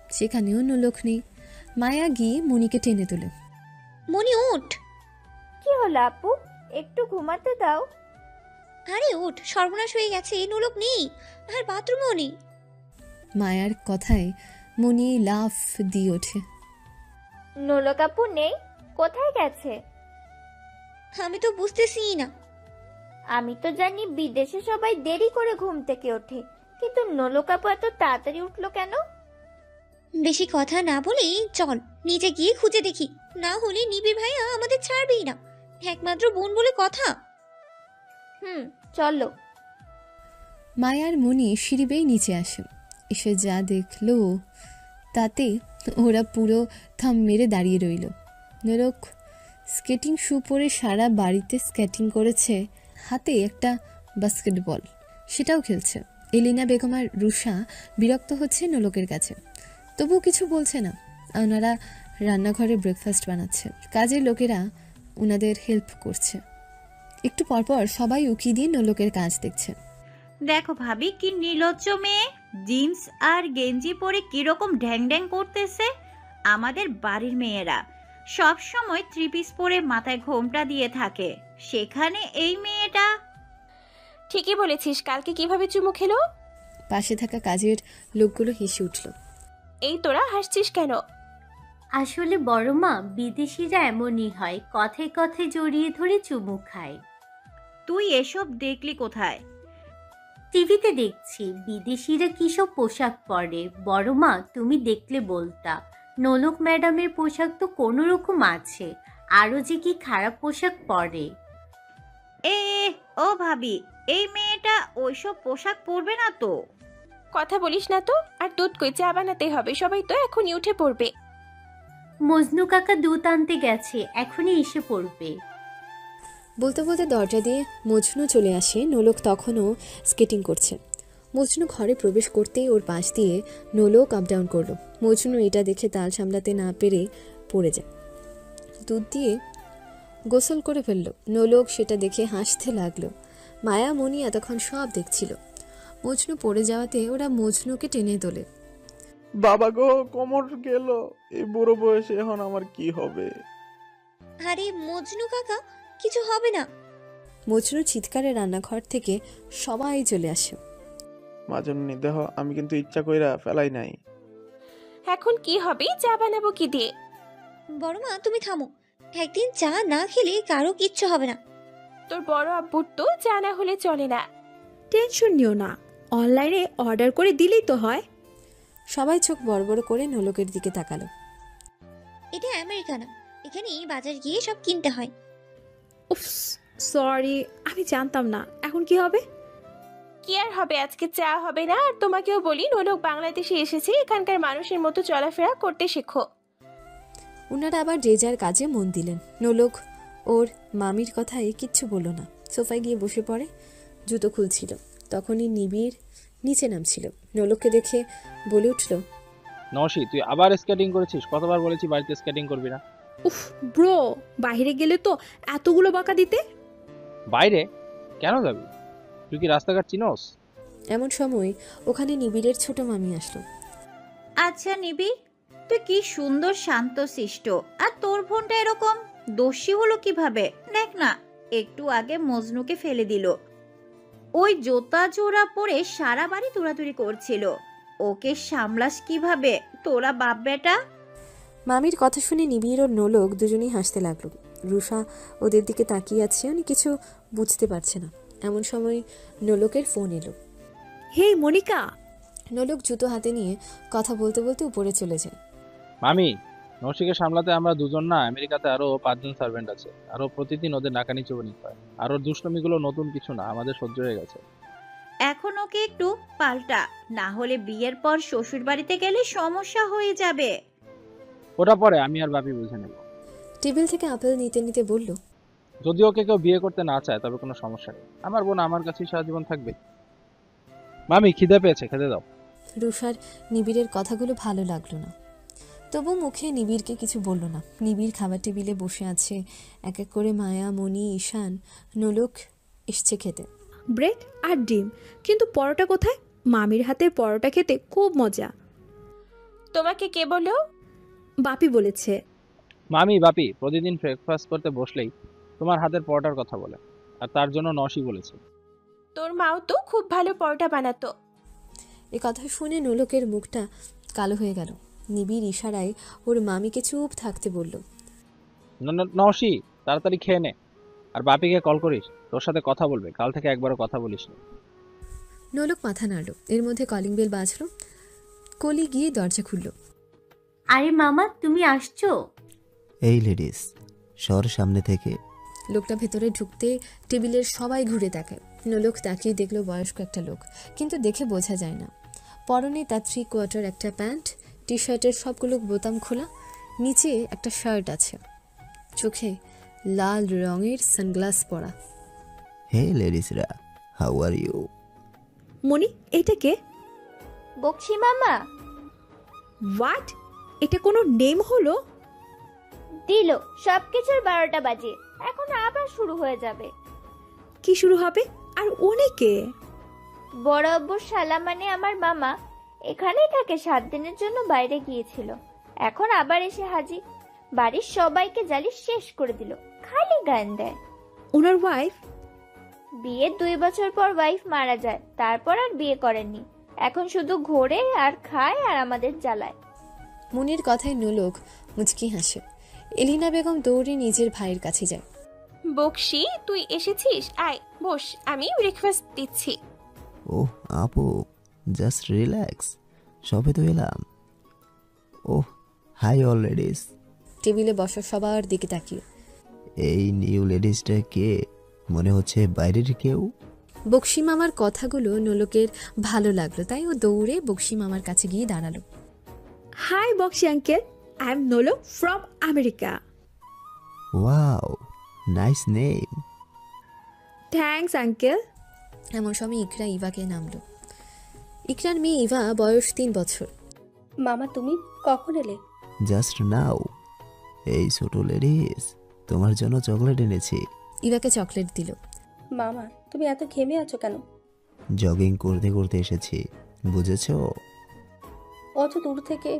সেখানেও নোলক নেই। মায়া গিয়ে মনিকে টেনে তোলে। মনি ওঠ। কি হলো আপু, একটু ঘুমাতে দাও। আরে ওঠ, সর্বনাশ হয়ে গেছে, নোলক নেই, আর বাথরুমেও নেই। মায়ার কথায় মনি লাফ দিয়ে ওঠে। নোলক আপু নেই? কোথায় গেছে? আমি তো বুঝতেছি না। আমি তো জানি বিদেশে সবাই দেরি করে ঘুম থেকে ওঠে, কিন্তু নোলক আপু এত তাড়াতাড়ি উঠলো কেন? বেশি কথা না বলেই চল নিচে গিয়ে খুঁজে দেখি, না হলে নিবিড় ভাইয়া আমাদের ছাড়বেই না, একমাত্র বোন বলে কথা। চলো। মায়ার মনি সিঁড়ি বেয়ে নিচে আসে। এসে যা দেখলো তাতে ওরা পুরো থাম মেরে দাঁড়িয়ে রইল। নোলক স্কেটিং শু পরে সারা বাড়িতে স্কেটিং করেছে, হাতে একটা বাস্কেটবল, সেটাও খেলছে। এলিনা বেগম আর রুষা বিরক্ত হচ্ছে নোলকের কাছে, তবুও কিছু বলছে না। ওনারা রান্নাঘরে ব্রেকফাস্ট বানাচ্ছে, কাজের লোকেরা ওনাদের হেল্প করছে। একটু পরপর সবাই উকি দিয়ে নোলকের কাজ দেখছে। দেখো ভাবি, কি নির্লজ্জ মেয়ে, জিন্স আর গেঞ্জি পরে কিরকম ঢ্যাং ঢ্যাং করতেছে। আমাদের বাড়ির মেয়েরা সব সময় 3 পিস পরে মাথায় ঘোমটা দিয়ে থাকে, সেখানে এই মেয়েটা। ঠিকই বলেছিস, কালকে কিভাবে চুমু খেলো? পাশে থাকা কাজের লোকগুলো হেসে উঠল। এই তোরা হাসছিস কেন? আসলে বড় মা, বিদেশিরা এমনই হয়, কথায় কথায় জড়িয়ে ধরে চুমু খায়। তুই এসব দেখলি কোথায়? টিভিতে দেখছি বিদেশিরা কিসব পোশাক পরে। বড় মা, তুমি দেখলে বলতা। নোলক ম্যাডামের পোশাক তো কোনো রকম আছে, আরও যে কি খারাপ পোশাক পরে। ও ভাবি, এই মেয়েটা ওইসব পোশাক পরবে না তো। কথা বলিস না তো। আর দুধ কই, চা বানাতে হবে, সবাই তো এখনই উঠে পড়বে। মজনু কাকা দুধ আনতে গেছে, এখনই এসে পড়বে। বলতে বলতে দরজা দিয়ে মজনু চলে আসে। নোলক তখনও স্কেটিং করছে। মজনু ঘরে প্রবেশ করতেই ওর পাশ দিয়ে নোলক আপ ডাউন করলো। মজনু এটা দেখে তাল সামলাতে না পেরে পড়ে যায়। দুধ দিয়ে গোসল করে ফেললো। নোলক সেটা দেখে হাসতে লাগলো। মায়া মনি এতক্ষণ সব দেখছিল। মজনু পড়ে যাওয়াতে ওরা মজনুকে টেনে তোলে। বাবা গো, কোমর গেল। এই বুড়ো বয়সে এখন আমার কি হবে? আরে মজনু কাকা, কিছু হবে না। মজনু চিৎকারে রান্নাঘর থেকে সবাই চলে আসে। মাজননি দেহ, আমি কিন্তু ইচ্ছা কইরা ফেলাই নাই। এখন কি হবে? চা বানাবো কি দিয়ে? বড় মা তুমি থামো, একদিন চা না খেলে কারো কিচ্ছু হবে না। তোর বড় আব্বুর তো চা না হলে চলে না। টেনশন নিও না, অনলাইনে অর্ডার করে দিলেই তো হয়। সবাই চোখ বড় বড় করে নোলকের দিকে তাকালো। এটা আমেরিকা না, এখানে বাজার গিয়ে সব কিনতে হয়। উফ, সরি, আমি জানতাম না। এখন কি হবে? কি আর হবে, আজকে চা হবে না। আর তোমাকেও বলি, নোলক বাংলাদেশে এসেছে, এখানকার মানুষের মতো চলাফেরা করতে শেখো। ওনারা আবার যে যার কাজে মন দিলেন। নোলক ওর মামির কথায় কিচ্ছু বলল না, সোফায় গিয়ে বসে পড়ে। জুতো খুলছিল, তখনই নিবিড় নিচে নামছিল। নোলককে দেখে বলে উঠল, নওশি, তুই আবার স্কেটিং করেছিস? কতবার বলেছি বাড়িতে স্কেটিং করবি না। উফ ব্রো, বাইরে গেলে তো এতগুলো বকা দিতে। বাইরে কেন যাবি? তুই কি রাস্তাঘাট চিনোস? এমন সময় ওখানে নিবিড়ের ছোট মামি আসলো। আচ্ছা নিবি, তুই কি সুন্দর শান্তশিষ্ট, আর তোর বোনটা এরকম দোষী হলো কিভাবে? দেখ না, একটু আগে মজনুকে ফেলে দিল। ওই জোতা জোড়া পরে সারা বাড়ি তোড়াতুড়ি করছিল। ওকে সামলাস কিভাবে তোরা বাপ বেটা? মামির কথা শুনে নিবিড় ও নোলক দুজনেই হাসতে লাগলো। রুষা ওদের দিকে তাকিয়ে আছে, উনি কিছু বুঝতে পারছে না। এমন সময় নোলকের ফোন এলো। হে মনিকা। নোলক জুতো হাতে নিয়ে কথা বলতে বলতে উপরে চলে যায়। মামি, নওশিকে সামলাতে আমরা দুজন না, আমেরিকাতে আরো 5 জন সার্ভেন্ট আছে। আরো প্রতিদিন ওদের নাকানি চুবানি হয়। আর ওর দুষ্টমিগুলো নতুন কিছু না, আমাদের সহ্য হয়ে গেছে। এখন ওকে একটু পাল্টা, না হলে বিয়ের পর শ্বশুর বাড়িতে গেলে সমস্যা হয়ে যাবে। ওটা পরে আমি আর বাপি বুঝে নেব। টেবিল থেকে আপেল নিতে নিতে বলল, যদি ওকে কেউ বিয়ে করতে না চায় তবে কোনো সমস্যা নেই, আমার বোন আমার কাছেই সারা জীবন থাকবে। মামি, খিদে পেয়েছে, খেতে দাও। রুষার নিবিড়ের কথাগুলো ভালো লাগলো না, তবু মুখে নিবিড়কে কিছু বলল না। নিবিড় খাবার টেবিলে বসে আছে, এক এক করে মায়া, মনি, ঈশান, নোলক এসছে খেতে। ব্রেড আর ডিম, কিন্তু পরোটা কোথায়? মামির হাতের পরোটা খেতে খুব মজা। তোমাকে কে বললো? বাপি বলেছে। মামি, বাপি প্রতিদিন ব্রেকফাস্ট করতে বসলেই তোমার হাতের পরোটার কথা বলে, আর তার জন্য নওশি বলেছে। তোর মাও তো খুব ভালো পরোটা বানাতো। এ কথা শুনে নোলকের মুখটা কালো হয়ে গেল। নিবিড় ইশারায় ওর মামিকে চুপ থাকতে বলল, নওশি, তাড়াতাড়ি খেয়ে নে, আর বাপিকে কল করিস, তোর সাথে কথা বলবে। কাল থেকে একবারও কথা বলিস না। নোলক মাথা নাড়ল। এর মধ্যে কলিং বেল বাজলো। কলি গিয়ে দরজা খুলল। আরে মামা, তুমি আসছো? এই লেডিস, সর সামনে থেকে। লোকটা ভেতরে ঢুকতে টেবিলের সবাই ঘুরে তাকায়। নোলক তাকিয়ে দেখলো বয়স্ক একটা লোক, কিন্তু দেখে বোঝা যায় না। পরনে তার 3/4 একটা প্যান্ট, টি শার্টের সবগুলো বোতাম খোলা, নিচে একটা শার্ট আছে, চোখে লাল রঙের সানগ্লাস পরা। হে লেডিসরা, হাউ আর ইউ? মনি, এটা কে? বকশি মামা। হোয়াট? এটা কোনো নেম হলো? দিল সবকিছুর 12টা বাজে, এখন আবার শুরু হয়ে যাবে। কি শুরু হবে? আর উনি কে? বড় আব্বুর শালা, মানে আমার মামা। এখানেই থাকে, 7 দিনের জন্য বাইরে গিয়েছিল, এখন আবার এসে হাজির। বাড়ির সবাইকে জ্বালি শেষ করে দিল, খালি গান দেয়। ওনার ওয়াইফ? বিয়ের 2 বছর পর ওয়াইফ মারা যায়, তারপর আর বিয়ে করেননি। এখন শুধু ঘোরে আর খায় আর আমাদের জ্বালায়। মুনির কথায় নোলক মুচকি হাসে। এলিনা বেগম দৌড়ে নিজের ভাইয়ের কাছে যায়। বকশি, তুই এসেছিস? আয় বস, আমি ব্রেকফাস্ট দিচ্ছি। ওহ আপু, জাস্ট রিল্যাক্স, সবে তো এলাম। ওহ হাই অল লেডিস। টেবিলে বসা সবার দিকে তাকিয়ে, এই নিউ লেডিসটা কে? মনে হচ্ছে বাইরের কেউ। বকশি মামার কথাগুলো নোলকের ভালো লাগলো, তাই ও দৌড়ে বকশি মামার কাছে গিয়ে দাঁড়ালো। Hi Bakshi uncle, I am Nolok from America. Wow, nice name. Thanks uncle. এমন সময় ইকরা ইভাকে নামলো। ইকরার মেয়ে ইভা, বয়স 3 বছর। মামা, তুমি কখন এলে? Just now. এই ছোট লেডিস, তোমার জন্য চকলেট এনেছি। ইভাকে চকলেট দিল। মামা, তুমি এত ঘেমে আছো কেন? জগিং করতে করতে এসেছি, বুঝেছো? অত দূর থেকে।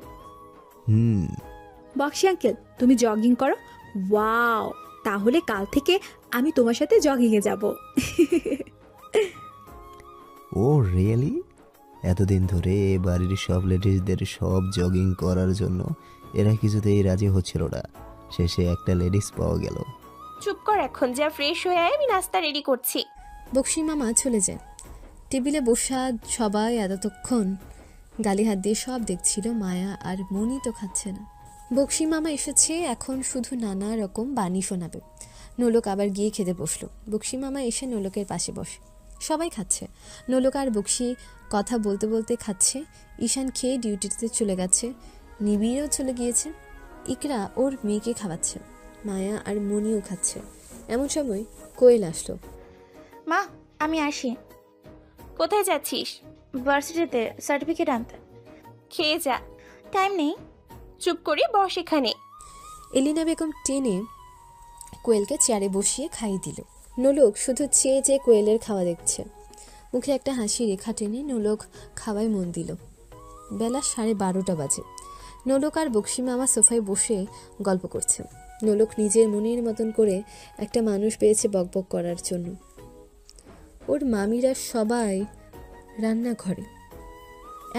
হুম। বক্সি আঙ্কেল, তুমি জগিং করো? ওয়াও, তাহলে কাল থেকে আমি তোমার সাথে জগিংয়ে যাব। ও রিয়েলি? এতদিন ধরে এ বাড়ির সব লেডিসদের সব জগিং করার জন্য এরা কিছুতেই রাজি হচ্ছিল না, শেষে একটা লেডিস পাওয়া গেল। চুপ কর এখন, যা ফ্রেশ হয়ে আয়, আমি নাস্তা রেডি করছি। বক্সি মামা চলে যায়। টেবিলে বসা সবাই এতক্ষণ গালি হাত দিয়ে সব দেখছিল, মায়া আর মনি তো খাচ্ছে না। বক্সি মামা এসেছে, এখন শুধু নানা রকম বাণী শোনাবে। নোলক আবার গিয়ে খেতে বসলো। বক্সি মামা এসে নোলকের পাশে বসে। সবাই খাচ্ছে, নোলক আর বক্সি কথা বলতে বলতে খাচ্ছে। ঈশান খেয়ে ডিউটিতে চলে গেছে, নিবিড়ও চলে গিয়েছে। ইকরা ওর মেয়েকে খাওয়াচ্ছে, মায়া আর মনিও খাচ্ছে। এমন সময় কোয়েল আসলো। মা, আমি আসি। কোথায় যাচ্ছিস? ভার্সিটিতে সার্টিফিকেট আনতে। খেয়ে যা। টাইম নেই। চুপ করে বস এখানে। এলিনা বেগম টেনে কোয়েলকে চেয়ারে বসিয়ে খাইয়ে দিল। নোলক শুধু চেয়ে চেয়ে কোয়েলের খাওয়া দেখছে। মুখে একটা হাসি রেখা টেনে নোলক খাওয়ায় মন দিল। বেলা 12:30 বাজে। নোলক আর বক্সি মামা সোফায় বসে গল্প করছে। নোলক নিজের মনের মতন করে একটা মানুষ পেয়েছে বকবক করার জন্য। ওর মামিরা সবাই রান্নাঘরে।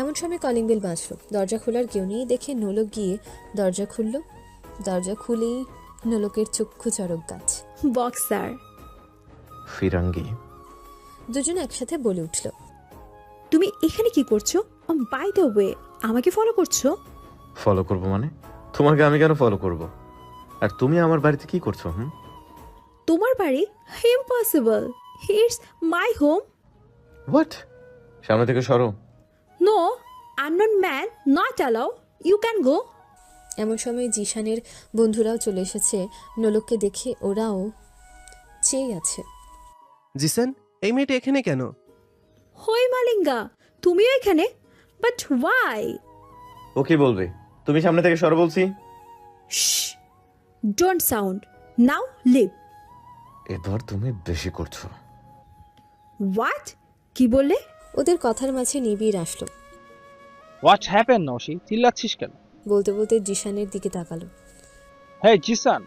এমন সময় কলিং বেল বাজলো। দরজা খোলার কেউ নেই দেখে নোলক গিয়ে দরজা খুলল। দরজা খুলেই নোলকের চক্ষু চড়ক গাছ। বক্সার। ফিরাঙ্গি। দুজন একসাথে বলে উঠল। তুমি এখানে কি করছো? বাই দ্য ওয়ে, আমাকে ফলো করছো? ফলো করবো মানে? তোমাকে আমি কেন ফলো করব? আর তুমি আমার বাড়িতে কি করছো? তোমার বাড়ি? Impossible, it's my home. What? সামনে থেকে সরো। No, unknown man not allow, you can go. এমন সময় জিশানের বন্ধুরাও চলে এসেছে। নোলককে দেখে ওরাও চেয়ে আছে। জিসান, এই মেয়েটা এখানে কেন? হই মালিঙ্গা, তুমিও এখানে? But why? ও কি বলবে? তুমি সামনে থেকে সরো বলছি। Don't sound, now leave. এবার তুমি বেশি করছো। হোয়াট? কি বললে? ওদের কথার মাঝে নিবিড় আসলো। What happen নৌশি? চিল্লাচ্ছিস কেন? বলতে বলতে জিশানের দিকে তাকালো। হ্যাঁ জিসান।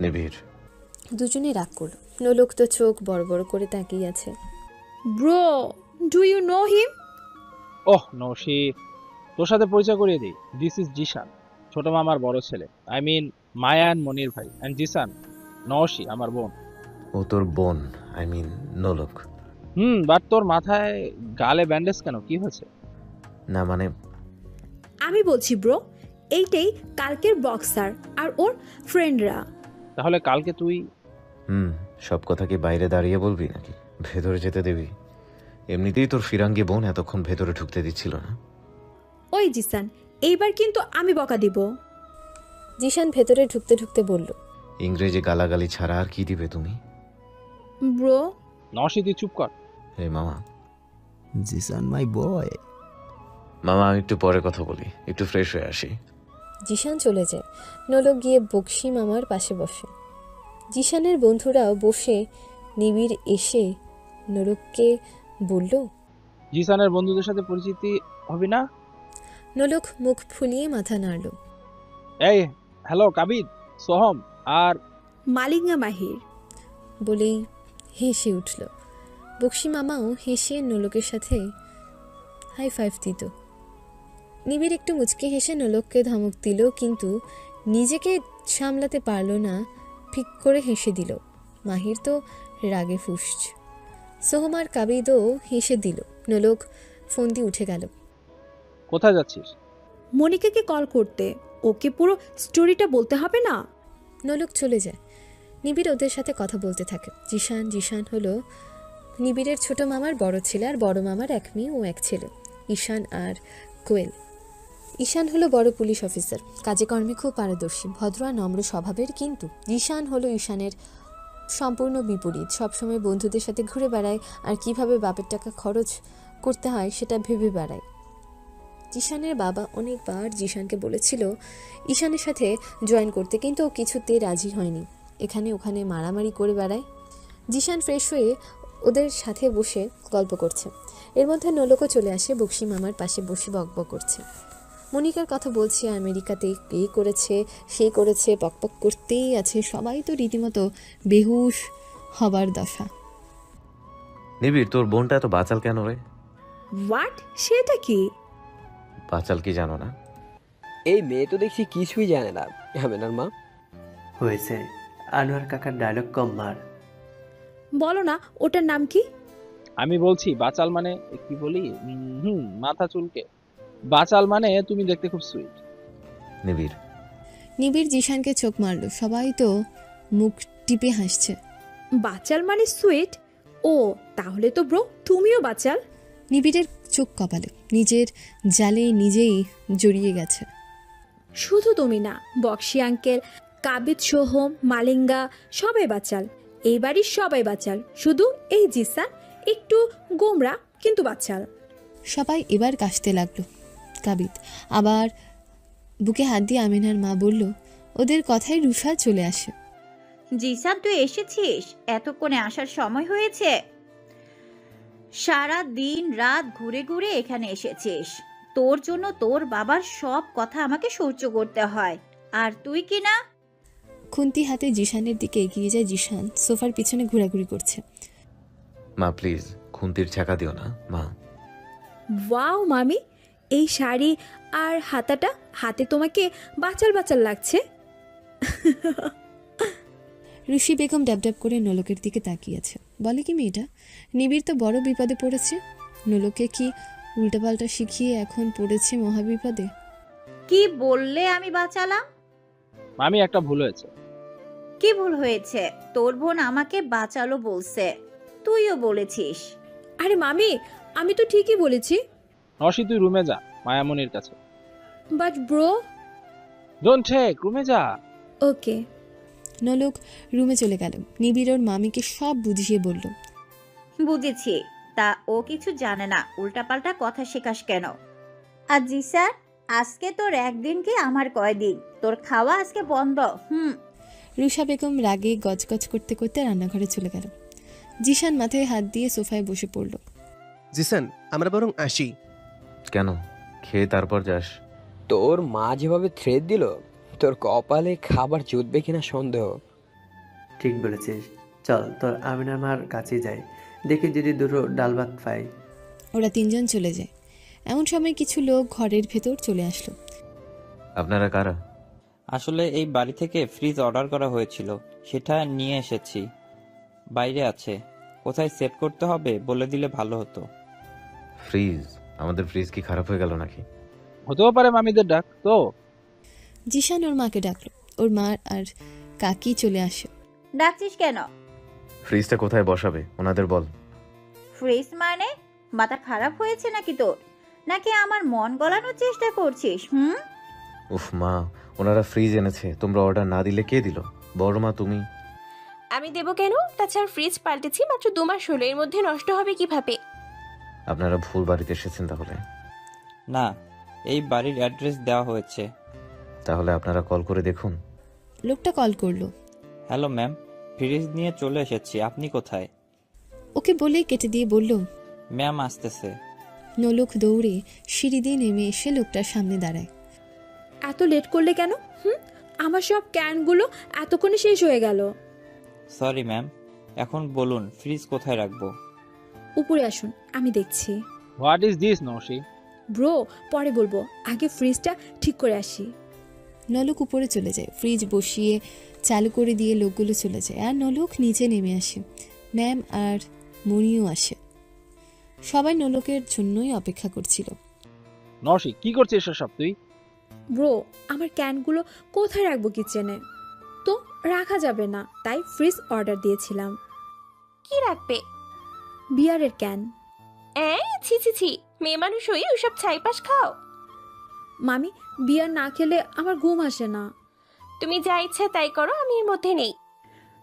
নিবিড়। দুজনে রাগ করলো। নোলক তো চোখ বড় বড় করে তাকিয়ে আছে। Bro, do you know him? Oh Naushi, তোর সাথে পরিচয় করিয়ে দিই। দিস ইজ জিসান, ছোট মামার বড় ছেলে। আই মিন মায়া অ্যান্ড মনির ভাই। অ্যান্ড জিসান, নৌশি আমার বোন। ও তোর বোন? I mean Nolok. বাট তোর মাথায় গালে ব্যান্ডেজ কেন? কি হয়েছে? না মানে আমি বলছি ব্রো, এইটাই কালকের বক্সার আর ওর ফ্রেন্ডরা। তাহলে কালকে তুই? সব কথা কি বাইরে দাঁড়িয়ে বলবি নাকি ভেতরে যেতে দিবি? এমনিতেই তোর ফিরাঙ্গি বোন এতক্ষণ ভেতরে ঢুকতে দিচ্ছিল না। ওই জিসান, এইবার কিন্তু আমি বকা দিব। জিশান ভেতরে ঢুকতে ঢুকতে বলল। ইংরেজি গালাগালি ছাড়া আর কি দিবে তুমি? ব্রো। নৌশি তুই চুপ কর। হে মামা। জিসান মাই বয়। মামা আমি একটু পরে কথা বলি, একটু ফ্রেশ হয়ে আসি। জিশান চলে যায়। নোলক গিয়ে বক্সি মামার পাশে বসে। জিশানের বন্ধুরাও বসে। নিবিড় এসে নোলককে বলল, জিসানের বন্ধুদের সাথে পরিচিতি হবে না? নোলক মুখ ফুলিয়ে মাথা নাড়ল। এই হ্যালো কাবিদ, সোহম আর মালিঙ্গা মাহির বলেই হেসে উঠল। বক্সি মামাও হেসে নোলকের সাথে হাই ফাইভ দিত। নিবিড় একটু মুচকে হেসে নোলককে ধমক দিল, কিন্তু নিজেকে সামলাতে পারল না, ফিক করে হেসে দিল। মাহির তো রাগে ফুঁসছ। সোহম আর কাবিদও হেসে দিল। নোলক ফোন দিয়ে উঠে গেল। কোথায় যাচ্ছিস? মনিকাকে কল করতে। ওকে পুরো স্টোরিটা বলতে হবে না? নোলক চলে যায়। নিবিড় ওদের সাথে কথা বলতে থাকে। জিশান হলো নিবিড়ের ছোট মামার বড় ছেলে, আর বড় মামার এক মেয়ে ও এক ছেলে, ঈশান আর কোয়েল। ঈশান হলো বড় পুলিশ অফিসার, কাজে কর্মে খুব পারদর্শী, ভদ্র আর নম্র স্বভাবের। কিন্তু জিশান হলো ঈশানের সম্পূর্ণ বিপরীত। সবসময় বন্ধুদের সাথে ঘুরে বেড়ায়, আর কিভাবে বাপের টাকা খরচ করতে হয় সেটা ভেবে বেড়ায়। জিশানের বাবা অনেকবার জিশানকে বলেছিল ঈশানের সাথে জয়েন করতে, কিন্তু ও কিছুতেই রাজি হয়নি। এখানে ওখানে মারামারি করে বেড়ায়। জিশান ফ্রেশ হয়ে ওদের সাথে বসে গল্প করছে। এর মধ্যে নোলকও চলে আসে, বক্সি মামার পাশে বসে বকবক করছে। মনিকার কথা বলছে, আমেরিকাতে এ করেছে সে করেছে, পকপক করতেই আছে। সবাই তো রীতিমতো বেহুশ হবার দশা। নিবিড়, তোর বোনটা এত বাচাল কেন রে? হোয়াট? সেটা কি? বাচাল কি জানো না? এই মেয়ে তো দেখছি কিছুই জানে না। আমেনার মা হয়েছে, আনোয়ার কাকার ডায়লগ কম মার। বলো না ওটার নাম কি? আমি বলছি বাচাল মানে কি বলি, মাথা চুলকে। বাচাল মানে তুমি দেখতে খুব সুইট। নিবিড় নিবিড় জিশানকে চোখ মারলো। সবাই তো মুখ টিপে হাসছে। বাচাল মানে সুইট? ও তাহলে তো ব্রো তুমিও বাচাল। নিবিড়ের চোখ কপালে, নিজের জালে নিজেই জড়িয়ে গেছে। শুধু তুমি না, বক্সি আঙ্কেল, কাবিদ, সোহম, মালিঙ্গা সবাই বাচাল। এই বাড়ির সবাই বাচাল, শুধু এই জিসান একটু গোমরা কিন্তু বাচাল। সবাই এবার কাশতে লাগলো। কাবিদ আবার বুকে হাত দিয়ে আমিনার মা বলল, ওদের কথায় রুষা চলে আসে। জিসান তুই এসেছিস? এতক্ষণে আসার সময় হয়েছে? সারা দিন রাত ঘুরে ঘুরে এখানে এসেছিস। তোর জন্য তোর বাবার সব কথা আমাকে সহ্য করতে হয়, আর তুই কি না? খুন্তি হাতে জিশানের দিকে এগিয়ে যায় জিশান সোফার পিছনে ঘোরাঘুরি করছে। মা প্লিজ, খুন্তির ছ্যাঁকা দিও না মা। ওয়াও মামি, এই শাড়ি আর হাতাটা, হাতে তোমাকে বাচাল বাচাল লাগছে। ঋষি বেগম ড্যাব করে নোলকের দিকে তাকিয়েছে। বলে কি মেয়েটা, নিবিড় তো বড় বিপদে পড়েছে। নোলকে কি উল্টাপাল্টা শিখিয়ে এখন পড়েছে মহাবিপদে। কি বললে আমি বাঁচালাম? মামি একটা ভুল হয়েছে। কি ভুল হয়েছে? তোর বোন আমাকে বাঁচালো বলছে, তুইও বলেছিস। আরে মামি, আমি তো ঠিকই বলেছি। নসি তুই রুমে যা, মায়ামনির কাছে। But bro. ডোন্ট টেক, রুমে যা। ওকে। নোলক রুমে চলে গেল। নিবিড় ওর মামিকে সব বুঝিয়ে বলল। বুঝেছি, তা ও কিছু জানে না, উল্টাপাল্টা কথা শেখাস কেন? আর জি স্যার, আজকে তোর একদিন কি আমার কয়দিন? তোর খাওয়া আজকে বন্ধ। রুষা বেগম রাগে গজগজ করতে করতে রান্নাঘরে চলে গেল। জিশান মাথায় হাত দিয়ে সোফায় বসে পড়ল। জিসান, আমরা বরং আসি। কেন? খেয়ে তারপর যাস। তোর মা যেভাবে থ্রেড দিল, তোর কপালে খাবার জুটবে কিনা সন্দেহ। ঠিক বলেছিস, চল তোর আমিনার মার কাছে যাই, দেখি যদি দুটো ডাল ভাত পাই। ওরা তিনজন চলে যায়। এমন সময় কিছু লোক ঘরের ভেতর চলে আসলো। আপনারা কারা? আসলে এই বাড়ি থেকে ফ্রিজ অর্ডার করা হয়েছিল, সেটা নিয়ে এসেছি। বাইরে আছে, কোথায় সেট করতে হবে বলে দিলে ভালো হতো। ফ্রিজ? আমাদের ফ্রিজ কি খারাপ হয়ে গেল নাকি? হতেও পারে, মামিদের ডাক তো। জিশান ওর মাকে ডাকলো। ওর মা আর কাকি চলে আসে। ডাকছিস কেন? ফ্রিজটা কোথায় বসাবে ওনাদের বল। ফ্রিজ মানে? মাথা খারাপ হয়েছে নাকি তোর? নাকি আমার মন গলানোর চেষ্টা করছিস? উফ মা, ওনারা ফ্রিজ এনেছে, তোমরা অর্ডার না দিলে কে দিল? বড় মা তুমি। আমি দেবো কেন? তাছাড়া ফ্রিজ পাল্টেছি মাত্র 2 মাস হলো, এর মধ্যে নষ্ট হবে কিভাবে? আপনারা ভুল বাড়িতে এসেছেন তাহলে। না, এই বাড়ির অ্যাড্রেস দেওয়া হয়েছে। তাহলে আপনারা কল করে দেখুন। লোকটা কল করলো। হ্যালো ম্যাম, ফ্রিজ নিয়ে চলে এসেছি, আপনি কোথায়? ওকে বলে কেটে দিয়ে বলল, ম্যাম আসতেছে। নোলক দৌড়ে সিঁড়ি দিয়ে নেমে এসে লোকটার সামনে দাঁড়ায়। এত লেট করলে কেন? আমার সব ক্যানগুলো এতক্ষণে শেষ হয়ে গেল। সরি ম্যাম, এখন বলুন ফ্রিজ কোথায় রাখবো? উপরে আসুন, আমি দেখছি। হোয়াট ইজ দিস নসি? ব্রো পরে বলবো, আগে ফ্রিজটা ঠিক করে আসি। নলক উপরে চলে যায়। ফ্রিজ বসিয়ে চালু করে দিয়ে লোকগুলো চলে যায়, আর নলক নিচে নেমে আসে। ম্যাম আর মনিও আসে। সবাই নলকের জন্যই অপেক্ষা করছিল। নসি, কি করছিস সব তুই? ব্রো, আমার ক্যানগুলো কোথায় রাখবো? কিচেনে তো রাখা যাবে না, তাই ফ্রিজ অর্ডার দিয়েছিলাম। কি রাখবে? বিয়ারের ক্যান। ছি ছি ছি, মেয়ে মানুষ হয়ে ওইসব ছাইপাশ খাও? মামি, বিয়ার না খেলে আমার ঘুম আসে না। তুমি যা ইচ্ছা তাই করো, আমি এর মধ্যে নেই।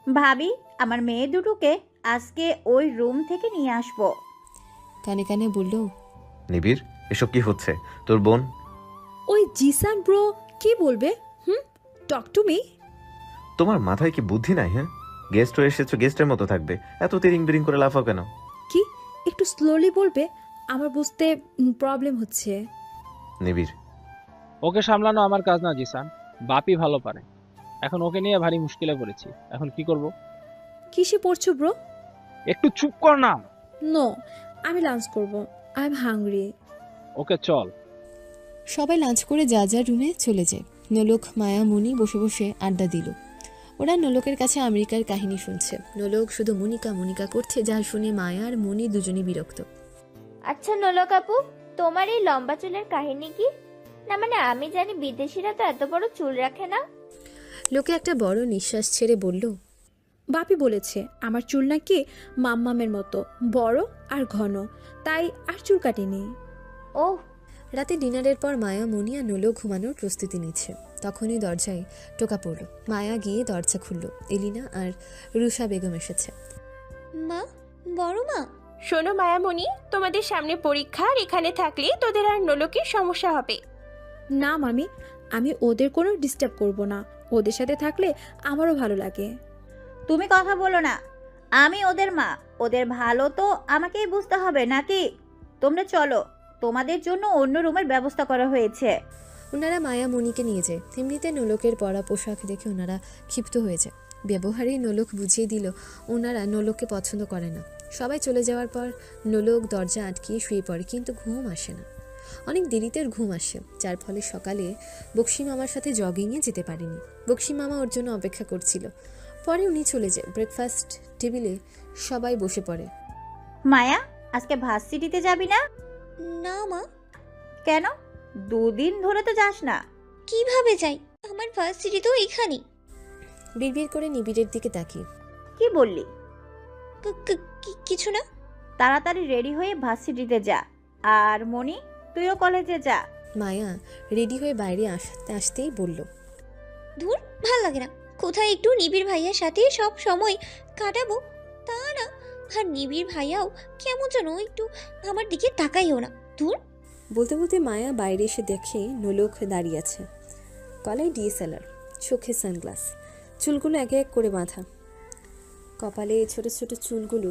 ভাবি, আমার মেয়ে দুটোকে আজকে ওই রুম থেকে নিয়ে আসবো। কানে কানে বলল, নিবিড়, এসব কি হচ্ছে? তোর বোন? ওই জিসান ব্রো কি বলবে? Talk to me. তোমার মাথায় কি বুদ্ধি নাই? হ্যাঁ, গেস্ট হয়ে এসেছো, গেস্টের মতো থাকবে। এত তিরিং বিরিং করে লাফাও কেন? কি একটু স্লোলি বলবে? আমার বুঝতে প্রবলেম হচ্ছে। নিবিড়, ওকে সামলানো আমার কাজ না জিসান, বাপি ভালো পারে। এখন ওকে নিয়ে ভারী মুশকিলে পড়েছি। এখন কি করব? কিসে পড়ছো ব্রো? একটু চুপ কর না। নো, আমি লাঞ্চ করব। I am hungry. ওকে চল। সবাই লাঞ্চ করে যা যা রুমে চলে যায়। নোলক, মায়া, মনি বসে বসে আড্ডা দিল। ওরা নোলকের কাছে আমেরিকার কাহিনী শুনছে। নোলক শুধু মনিকা মনিকা করছে, যা শুনে মায়া আর মনি দুজনই বিরক্ত। আচ্ছা নোলক আপু, তোমার এই লম্বা চুলের কাহিনী কি? না মানে আমি জানি বিদেশিরা তো এত বড় চুল রাখে না। লোকে একটা বড় নিঃশ্বাস ছেড়ে বলল, বাপি বলেছে আমার চুল নাকি মাম্মামের মতো বড় আর ঘন, তাই আর চুল কাটিনি। ওহ। রাতে ডিনারের পর মায়া, মনি আর নোলক ঘুমানোর প্রস্তুতি নিচ্ছে। তখনই দরজায় টোকা পড়ল। মায়া গিয়ে দরজা খুলল। এলিনা আর রুষা বেগম এসেছে। মা, বড় মা। শোনো মায়ামণি, তোমাদের সামনে পরীক্ষা, আর এখানে থাকলে তোদের আর নোলকের সমস্যা হবে। না মামি, আমি ওদের কোনো ডিস্টার্ব করব না। ওদের সাথে থাকলে আমারও ভালো লাগে। তুমি কথা বলো না, আমি ওদের মা। ওদের ভালো তো আমাকেই বুঝতে হবে নাকি? তোমরা চলো, তোমাদের জন্য অন্য রুমের ব্যবস্থা করা হয়েছে। ওনারা মায়া মনিকে নিয়ে যায়। এমনিতে নোলকের পরা পোশাক দেখে ওনারা ক্ষিপ্ত হয়ে যায়। ব্যবহারেই নোলক বুঝিয়ে দিল ওনারা নোলককে পছন্দ করে না। সবাই চলে যাওয়ার পর নোলক দরজা আটকিয়ে শুয়ে পড়ে, কিন্তু ঘুম আসে না। অনেক দেরিতে ওর ঘুম আসে, যার ফলে সকালে বক্সি মামার সাথে জগিংয়ে যেতে পারেনি। বক্সি মামা ওর জন্য অপেক্ষা করছিল। পরে উনি চলে যায়। ব্রেকফাস্ট টেবিলে সবাই বসে পড়ে। মায়া, আজকে ভার্সিটিতে যাবি না? না মা। কেন? 2 দিন ধরে তো যাস না। কিভাবে যাই? আমার ভার্সিটি তো এখানেই। বিড়বিড় করে নিবিড়ের দিকে তাকিয়ে। কি বললি? কিছু না। তাড়াতাড়ি রেডি হয়ে ভার্সিটিতে যা। আর মনি, তুইও কলেজে যা। মায়া রেডি হয়ে বাইরে আসতে আসতেই বলল, ধুর, ভাল লাগে না। কোথায় একটু নিবিড় ভাইয়ার সাথে সব সময় কাটাবো তা না, আর নিবিড় ভাইয়াও কেমন যেন একটু আমার দিকে তাকাইও না। ধুর। বলতে বলতে মায়া বাইরে এসে দেখে নোলক দাঁড়িয়ে আছে। গলায় ডিএসএলআর, চোখে সানগ্লাস, চুলগুলো এক এক করে বাঁধা, কপালে ছোট ছোট চুলগুলো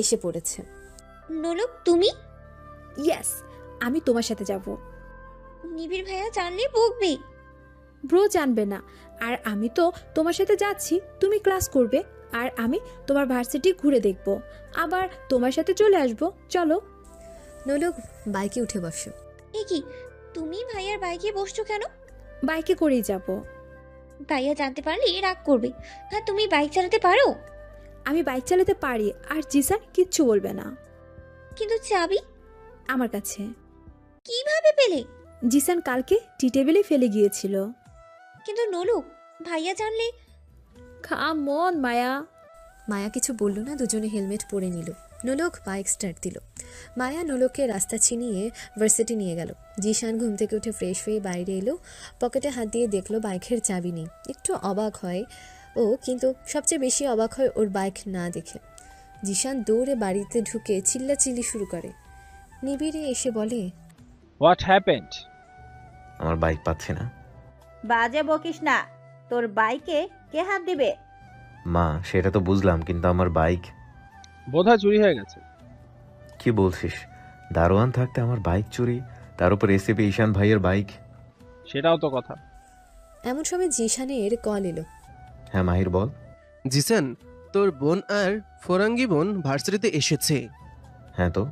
এসে পড়েছে। নোলক, তুমি? ইয়েস, আমি তোমার সাথে যাব। নিবিড় ভাইয়া জানলে বকবে। ব্রো জানবে না। আর আমি তো তোমার সাথে যাচ্ছি, তুমি ক্লাস করবে আর আমি তোমার ভার্সিটি ঘুরে দেখব, আবার তোমার সাথে চলে আসব। চলো। নোলক বাইকে উঠে বসো। এ কি, তুমি ভাইয়ার বাইকে বসছো কেন? বাইকে করেই যাব। ভাইয়া জানতে পারলে রাগ করবে। হ্যাঁ, তুমি বাইক চালাতে পারো? আমি বাইক চালাতে পারি, আর জিসান কিচ্ছু বলবে না। কিন্তু চাবি? আমার কাছে। কিভাবে পেলে? জিসান কালকে টি টেবিলে ফেলে গিয়েছিল। কিন্তু নোলক, ভাইয়া জানলে? কাম অন মায়া। মায়া কিছু বলল না, দুজনে হেলমেট পরে নিল। নোলক বাইক স্টার্ট দিল। মায়া নোলককে রাস্তা চিনিয়ে ভার্সিটি নিয়ে গেল। জিশান ঘুম থেকে উঠে ফ্রেশ হয়ে বাইরে এলো। পকেটে হাত দিয়ে দেখলো বাইকের চাবি নেই। একটু অবাক হয় ও, কিন্তু সবচেয়ে বেশি অবাক হয় ওর বাইক না দেখে। জিশান দৌড়ে বাড়িতে ঢুকে চিল্লাচিল্লি শুরু করে। নিবিড়ে এসে বলে, হোয়াট হ্যাপেন্ড? আমার বাইক পাচ্ছি না। বাজে বকিস না, তোর বাইকে কে হাত দিবে? মা, সেটা তো বুঝলাম, কিন্তু আমার বাইক বোধহয় চুরি হয়ে গেছে। কি বলছিস? দারোয়ান থাকতে আমার বাইক চুরি, তার উপর এসিপি ঈশান ভাইয়ের বাইক। সেটাও তো কথা। এমন সময় জিশানের কল এলো। হ্যাঁ মাহির, বল। জিসান, তোর বোন আর ফোরাঙ্গি বোন ভার্সিটিতে এসেছে। হ্যাঁ তো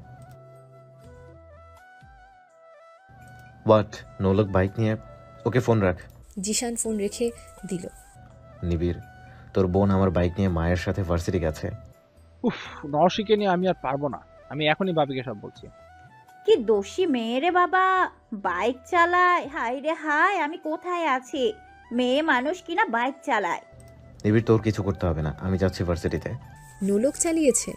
হোয়াট? নোলক বাইক নিয়ে? ওকে ফোন রাখ। জিশান ফোন রেখে দিল। নিবিড়, তোর বোন আমার বাইক নিয়ে মায়ের সাথে ভার্সিটি গেছে। উফ, নরসিকে নিয়ে আমি আর পারবো না। আমি এখনই বাপিকে সব বলছি। কি দোষী মেয়ে রে বাবা, বাইক চালায়। হাই রে হাই, আমি কোথায় আছি? মেয়ে মানুষ কিনা বাইক চালায়। নিবিড়, তোর কিছু করতে হবে না, আমি যাচ্ছি ভার্সিটিতে। নোলক চালিয়েছে।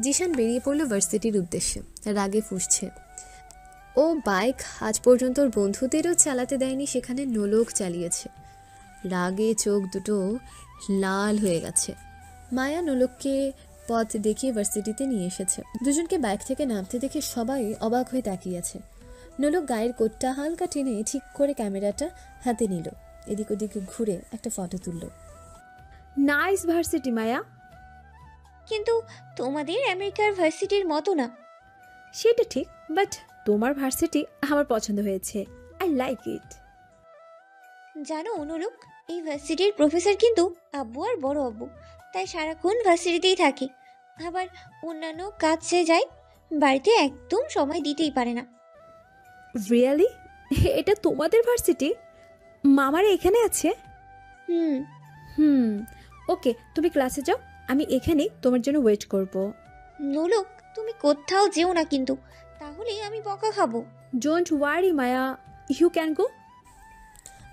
জিশান বেরিয়ে পড়লো ভার্সিটির উদ্দেশ্যে। রাগে ফুঁসছে। ও বাইক আজ পর্যন্ত ওর বন্ধুদেরও চালাতে দেয়নি, সেখানে নোলক চালিয়েছে। রাগে চোখ দুটো লাল হয়ে গেছে। মায়া নোলককে পথ দেখিয়ে ভার্সিটিতে নিয়ে এসেছে। দুজনকে বাইক থেকে নামতে দেখে সবাই অবাক হয়ে তাকিয়ে আছে। নোলক গায়ের কোটটা হালকা টেনে ঠিক করে ক্যামেরাটা হাতে নিল। এদিক ওদিকে ঘুরে একটা ফটো তুলল। নাইস ভার্সিটি মায়া। কিন্তু তোমাদের আমেরিকার ভার্সিটির মতো না। সেটা ঠিক, বাট তোমার ভার্সিটি আমার পছন্দ হয়েছে। I like it. জানো অনুলোক, এই ভার্সিটির প্রফেসর কিন্তু আব্বু আর বড় আব্বু, তাই সারাক্ষণ ভার্সিটিতেই থাকে। আবার অন্যান্য কাজে যায়, বাড়িতে একদম সময় দিতেই পারে না। রিয়েলি? এটা তোমাদের ভার্সিটি? মামারা এখানে আছে? হুম। হুম, ওকে, তুমি ক্লাসে যাও, আমি এখানেই তোমার জন্য ওয়েট করব। নোলক, তুমি কোথাও যেও না কিন্তু, তাহলে আমি বকা খাবো। Don't worry Maya, you can go.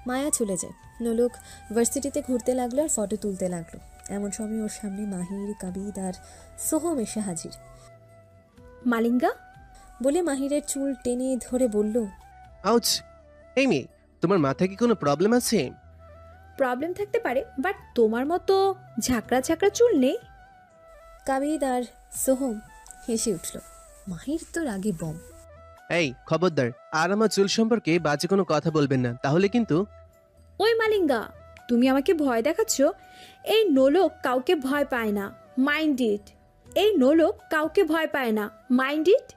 Maya চলে যায়। নোলক ভার্সিটিতে ঘুরতে লাগলো আর ফটো তুলতে লাগলো। এমন সময় ওর সামনে মাহির, কাবিদ আর সোহম এসে হাজির। মালিঙ্গা বলে মাহিরের চুল টেনে ধরে বলল, আউচ! এই মেয়ে, তোমার মাথায় কি কোনো প্রবলেম আছে? প্রবলেম থাকতে পারে, বাট তোমার মতো ঝাঁকড়া ঝাঁকড়া চুল নেই। কাবিদ আর সোহম হেসে উঠল। মাহির তো রাগে বম। এই খবরদার, আর আমার চুল সম্পর্কে বাজে কোনো কথা বলবেন না, তাহলে কিন্তু। ওই মালিঙ্গা, তুমি আমাকে ভয় দেখাচ্ছ? এই নোলক কাউকে ভয় পায় না, মাইন্ড ইট। এই নোলক কাউকে ভয় পায় না, মাইন্ড ইট।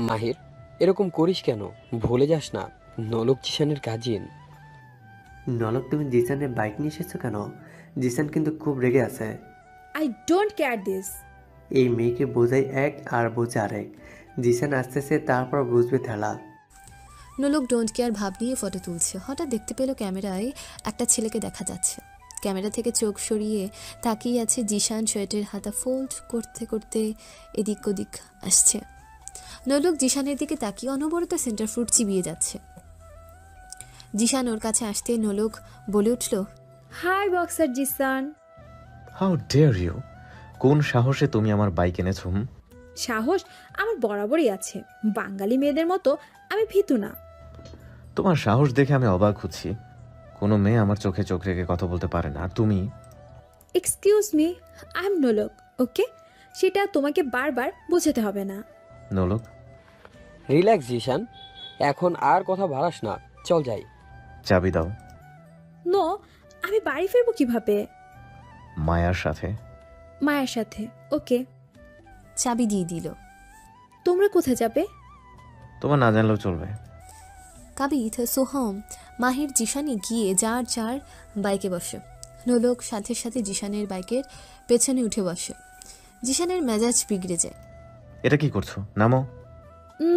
মাহির, এরকম করিস কেন? ভুলে যাস না নলক জিসানের কাজিন। নলক, তুমি জিসানের বাইক নিয়ে এসেছো কেন? জিসান কিন্তু খুব রেগে আছে। I don't care this. এই মেয়েকে বোঝাই এক আর বোঝে আরেক। জিসান আসতেছে, তারপর বুঝবে ঠেলা। নোলক ডোন্ট কেয়ার ভাব নিয়ে ফটো তুলছে। হঠাৎ দেখতে পেল ক্যামেরায় একটা ছেলেকে দেখা যাচ্ছে। ক্যামেরা থেকে চোখ সরিয়ে তাকিয়ে আছে জিসান। শার্টের হাতা ফোল্ড করতে করতে এদিক ওদিক আসছে। নোলক জিসানের দিকে তাকিয়ে অনবরত সেন্টার ফ্রুট চিবিয়ে যাচ্ছে। জিসান ওর কাছে আসতে নোলক বলে উঠল, hi boxer Zishan. How dare you! কোন সাহসে তুমি আমার বাইক এনেছো? সাহস আমার বরাবরই আছে। বাঙালি মেয়েদের মতো আমি ভীতু না। তোমার সাহস দেখে আমি অবাক হচ্ছি। কোনো মেয়ে আমার চোখে চোখ রেখে কথা বলতে পারে না, আর তুমি? এক্সকিউজ মি, আই এম নোলক, ওকে? সেটা তোমাকে বারবার বোঝাতে হবে না। নোলক, রিল্যাক্স জিসান, এখন আর কথা বাড়াস না, চল যাই। চাবি দাও। নো, আমি বাড়ি ফিরবো কিভাবে? মায়ার সাথে। মায়ের সাথে, ওকে। চাবি দিয়ে দিল। তোমরা কোথায় যাবে? তোমার না জানলেও চলবে। কাবিদ, সোহম, মাহির, জিসানি গিয়ে যার যার বাইকে বসে। নোলক সাথে সাথে জিসানের বাইকের পেছনে উঠে বসে। জিসানের মেজাজ বিগড়ে যায়। এটা কি করছো? নামো।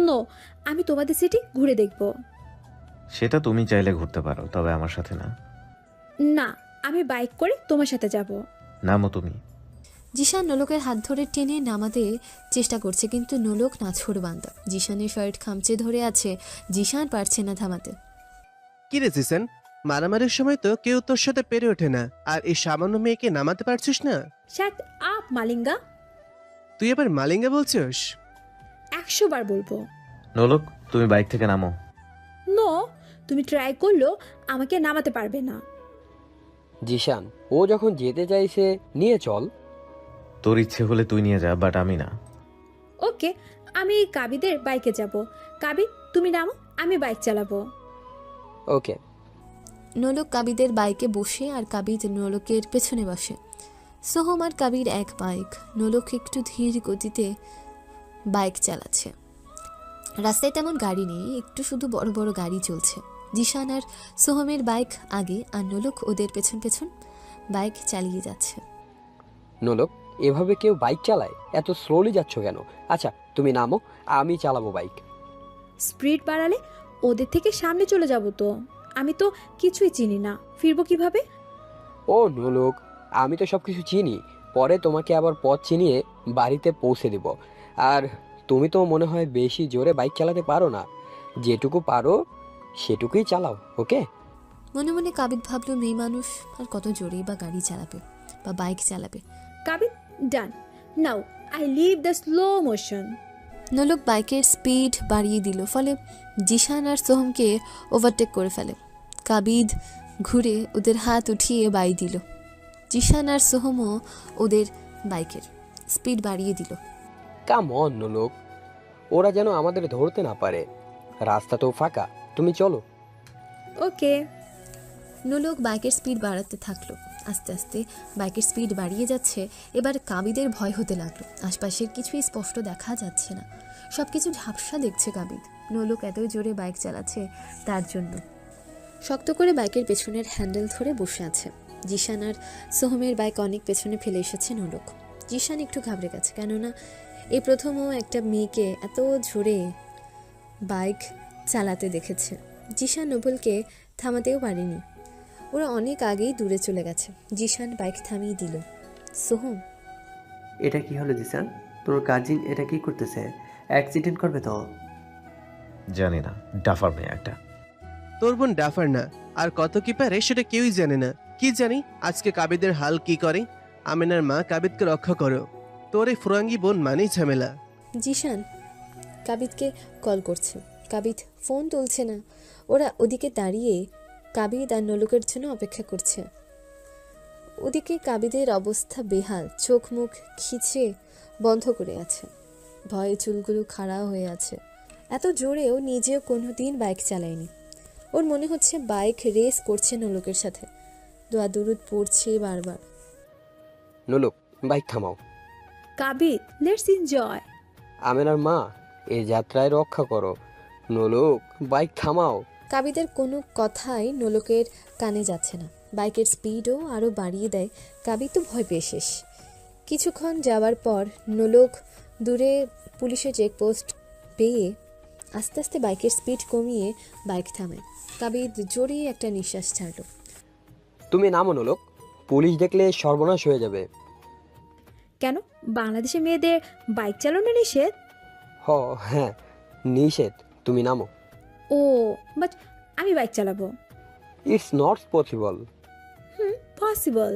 নো, আমি তোমাদের সিটি ঘুরে দেখব। সেটা তুমি চাইলে ঘুরতে পারো, তবে আমার সাথে না। না, আমি বাইক করে তোমার সাথে যাব। নামো তুমি। জিসান নোলকের হাত ধরে টেনে নামাতে চেষ্টা করছে, কিন্তু নোলক নাছোড়বান্দা। জিসানের শার্ট খামচে ধরে আছে। জিসান পারছে না থামাতে। কি রে জিসান, মারামারির সময় তো কেউ তোর সাথে পেরে ওঠে না, আর এই সামান্য মেয়েকে নামাতে পারছিস না? Shut up Malinga. তুই আবার মালিঙ্গা বলছিস? 100 বার বলবো। নোলক, তুমি বাইক থেকে নামো। নো, তুমি ট্রাই করলেও আমাকে নামাতে পারবে না। জিসান, ও যখন যেতে চাইছে নিয়ে চল। তোর ইচ্ছে হলে তুই নিয়ে যা, বাট আমি না। ওকে, আমি কাবিদের বাইকে যাব। কাবিদ, তুমি নামো, আমি বাইক চালাবো। ওকে। নোলক কাবিদের বাইকে বসে আর কাবিদ নোলকের পেছনে বসে। সোহম আর কাবির এক বাইক। নোলক একটু ধীর গতিতে বাইক চালাচ্ছে। রাস্তায় তেমন গাড়ি নেই, একটু শুধু বড় বড় গাড়ি চলছে। জিসান আর সোহমের বাইক আগে, আর নোলক ওদের পেছন পেছন বাইক চালিয়ে যাচ্ছে। নোলক, এভাবে কেউ বাইক চালায়? এত স্লোলি যাচ্ছ কেন? আচ্ছা তুমি নামো, আমি চালাবো বাইক। স্পিড বাড়ালে ওদের থেকে সামনে চলে যাব তো। আমি তো কিছুই চিনি না, ফিরবো কিভাবে? ও নোলক, আমি তো সবকিছু চিনি, পরে তোমাকে আবার পথ চিনিয়ে বাড়িতে পৌঁছে দেব। আর তুমি তো মনে হয় বেশি জোরে বাইক চালাতে পারো না, যেটুকু পারো সেটুকুই চালাও, ওকে? মনে মনে কাবিদ ভাবলো, মেয়ে মানুষ আর কত জোরেই বা গাড়ি চালাবে বা বাইক চালাবে। Kabid, done. Now I live the slow motion. Nolok বাইকের স্পিড বাড়িয়ে দিল, ফলে জিসান আর সোহমকে ওভারটেক করে ফেলে। কাবিদ ঘুরে ওদের হাত উঠিয়ে বাই দিল। জিসান আর সোহমও ওদের বাইকের স্পিড বাড়িয়ে দিল। কাম অন নোলক, ওরা যেন আমাদের ধরতে না পারে। রাস্তা তো ফাঁকা, তুমি চলো। ওকে। নোলক বাইকের স্পিড বাড়াতে থাকলো। আস্তে আস্তে বাইকের স্পিড বাড়িয়ে যাচ্ছে। এবার কাবিদের ভয় হতে লাগলো। আশপাশের কিছুই স্পষ্ট দেখা যাচ্ছে না, সবকিছু ঝাপসা দেখছে কাবিদ। নোলক এতই জোরে বাইক চালাচ্ছে তার জন্য। শক্ত করে বাইকের পেছনের হ্যান্ডেল ধরে বসে আছে। জিশান আর সোহমের বাইক অনেক পেছনে ফেলে এসেছে নোলক। জিশান একটু ঘাবড়ে গেছে, কেননা এই প্রথম ও একটা মেয়েকে এত জোরে বাইক চালাতে দেখেছে। জিশান নোবেলকে থামাতেও পারেনি, ওরা অনেক আগেই দূরে চলে গেছে। জিশান বাইক থামিয়ে দিল। সোহম, এটা কি হলো জিসান? তোর কাজিন এটা কি করতেছে? অ্যাক্সিডেন্ট করবে তো? জানি না, ডাফার মেয়ে একটা। তোর বোন ডাফার না, আর কত কি পারে সেটা কেউই জানে না। কি জানি আজকে কাবিদের হাল কি করে। আমিনার মা, কাবিদকে রক্ষা করো। তোর এই ফুরাঙ্গি বোন মানেই ঝামেলা। জিশান কাবিদকে কল করছে, কাবিদ ফোন তুলছে না। ওরা ওদিকে দাঁড়িয়ে কাবিদ আর নোলকের জন্য অপেক্ষা করছে। ওদিকে কাবিদের অবস্থা বেহাল, চোখ মুখ খিচে বন্ধ করে আছে, ভয়ে চুলগুলো খাড়া হয়ে আছে। এত জোরেও নিজেও কোনোদিন বাইক চালায়নি। ওর মনে হচ্ছে বাইক রেস করছে নোলকের সাথে। দোয়া দুরুদ পড়ছে বারবার। নোলক, বাইক থামাও। কাবিদ, লেটস এনজয়। আমিনার মা, এই যাত্রায় রক্ষা করো। নোলক, বাইক থামাও। কাবিদের কোনো কথাই নোলকের কানে যাচ্ছে না। বাইকের স্পিডও আরও বাড়িয়ে দেয়। কাবিদ তো ভয় পেয়ে শেষ। কিছুক্ষণ যাওয়ার পর নোলক দূরে পুলিশের চেকপোস্ট পেয়ে আস্তে আস্তে বাইকের স্পিড কমিয়ে বাইক থামায়। কাবিদ জোরে একটা নিঃশ্বাস ছাড়ল। তুমি নামো নোলক, পুলিশ দেখলে সর্বনাশ হয়ে যাবে। কেন বাংলাদেশে মেয়েদের বাইক চালানো নিষেধ? হ্যাঁ নিষেধ, তুমি নামো। ও বাট আমি বাইক চালাবো। It's not possible. পসিবল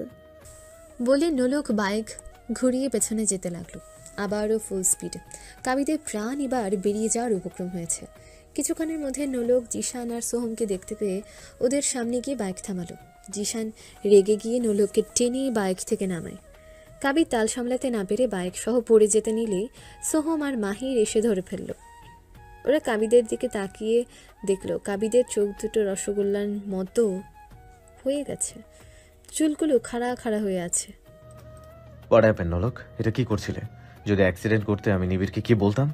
বলে নোলক বাইক ঘুরিয়ে পেছনে যেতে লাগলো, আবারও ফুল স্পিডে। কাবিদের প্রাণ এবার বেরিয়ে যাওয়ার উপক্রম হয়েছে। কিছুক্ষণের মধ্যে নোলক জিশান আর সোহমকে দেখতে পেয়ে ওদের সামনে গিয়ে বাইক থামালো। জিশান রেগে গিয়ে নোলককে টেনে বাইক থেকে নামায়। কাবিদ তাল সামলাতে না পেরে বাইক সহ পড়ে যেতে নিলে সোহম আর মাহির এসে ধরে ফেলল। ওরা কাবিদের দিকে তাকিয়ে দেখলো কাবিদের চোখ দুটো রসগোল্লার মতো হয়ে গেছে, চুলগুলো খাড়া খাড়া হয়ে আছে। হোয়াট হ্যাপেন্ড নোলক? এটা কি করছিলে? যদি অ্যাক্সিডেন্ট করতে আমি নিবিড়কে কি বলতাম?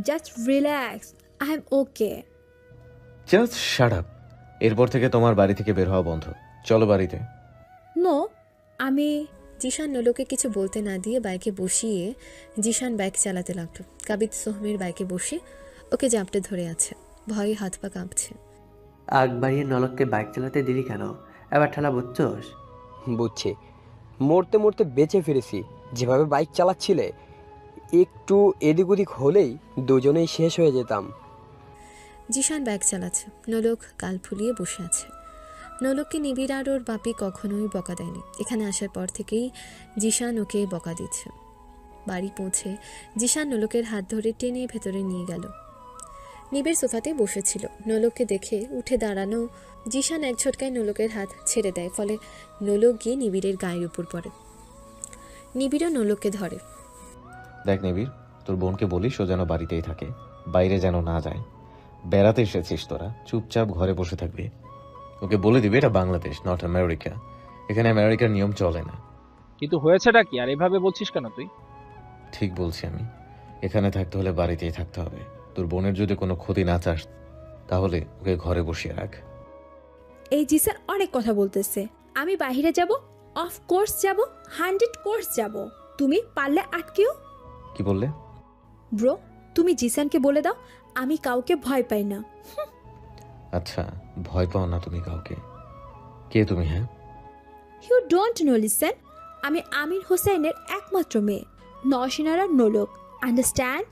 Just relax, I am okay. Just shut up. এরপর থেকে তোমার বাড়ি থেকে বের হওয়া বন্ধ। চলো বাড়িতে। নো, আমি জিশান নোলকে কিছু বলতে না দিয়ে বাইকে বসিয়ে জিশান বাইক চালাতে লাগলো। কাবিদ সোহমের বাইকে বসে ওকে জাপটে ধরে আছে, ভয়ে হাত পা কাঁপছে। আগ বাড়িয়ে নলককে বাইক চালাতে দিলি কেন? এবার ঠেলা বুঝছোস? বুঝছি, মরতে মরতে বেঁচে ফিরেছি। যেভাবে বাইক চালাচ্ছিলে, একটু এদিক ওদিক হলেই দুজনেই শেষ হয়ে যেতাম। জিশান বাইক চালাচ্ছে, নোলক গাল ফুলিয়ে বসে আছে। নোলককে নিবিড় আর ওর বাপি কখনোই বকা দেয়নি। এখানে আসার পর থেকেই জিশান ওকে বকা দিচ্ছে। বাড়ি পৌঁছে জিশান নোলকের হাত ধরে টেনে ভেতরে নিয়ে গেল। নিবিড় সোফাতে বসেছিল, নোলককে দেখে উঠে দাঁড়ানো জিশান এক ঝটকায় নোলকের হাত ছেড়ে দেয়, ফলে নোলক গিয়ে নিবিড়ের গায়ের উপর পড়ে। নিবিড়ও নোলককে ধরে। দেখ নিবিড়, তোর বোনকে বলিস ও যেন বাড়িতেই থাকে, বাইরে যেন না যায়। বেড়াতে এসেছিস তোরা, চুপচাপ ঘরে বসে থাকবি। ওকে বলে দিবি এটা বাংলাদেশ, নট আমেরিকা। এখানে আমেরিকার নিয়ম চলে না। কিন্তু হয়েছেটা কি? আর এভাবে বলছিস কেন তুই? ঠিক বলছি আমি, এখানে থাকতে হলে বাড়িতেই থাকতে হবে। তোর বোনের যদি কোনো ক্ষতি না চাস তাহলে ওকে ঘরে বসিয়ে রাখ। এই জিসান অনেক কথা বলতেছে। আমি বাইরে যাব, অফ কোর্স যাব, 100% যাব। তুমি পারলে আটকেও। কি বললে? ব্রো, তুমি জিসানকে বলে দাও আমি কাউকে ভয় পাই না। আচ্ছা, ভয় পাও না তুমি কাউকে? কে তুমি? হ্যাঁ, ইউ ডোন্ট নো লিসেন, আমি আমির হোসেনের একমাত্র মেয়ে, নওশিনারা নোলক, আন্ডারস্ট্যান্ড?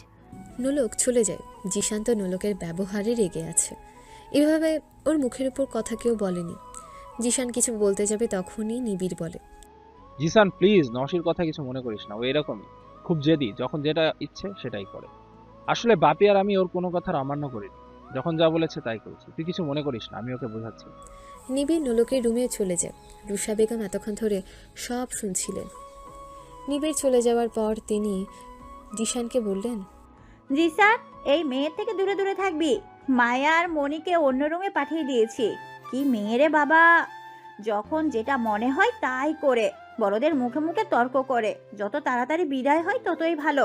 নোলক চলে যায়। জিশান তো নোলকের ব্যবহারে রেগে আছে। এভাবে ওর মুখের উপর কথা কেউ বলেনি। জিশান কিছু বলতে যাবে তখনই নিবিড় বলে, জিসান প্লিজ, নওশির কথা কিছু মনে করিস না। ও এরকমই, খুব জেদি, যখন যেটা ইচ্ছে সেটাই করে। আসলে বাপি আর আমি ওর কোনো কথার অমান্য করিনি, যখন যা বলেছে তাই করেছি। তুই কিছু মনে করিস না, আমি ওকে বোঝাচ্ছি। নিবিড় নোলকের রুমে চলে যায়। রুষা বেগম এতক্ষণ ধরে সব শুনছিলেন। নিবিড় চলে যাওয়ার পর তিনি জিশানকে বললেন, জিসান, এই মেয়ের থেকে দূরে দূরে থাকবি। মায়া আর মনিকে অন্য রুমে পাঠিয়ে দিয়েছি। কি মেয়েরে বাবা, যখন যেটা মনে হয় তাই করে, বড়দের মুখে মুখে তর্ক করে। যত তাড়াতাড়ি বিদায় হয় ততই ভালো।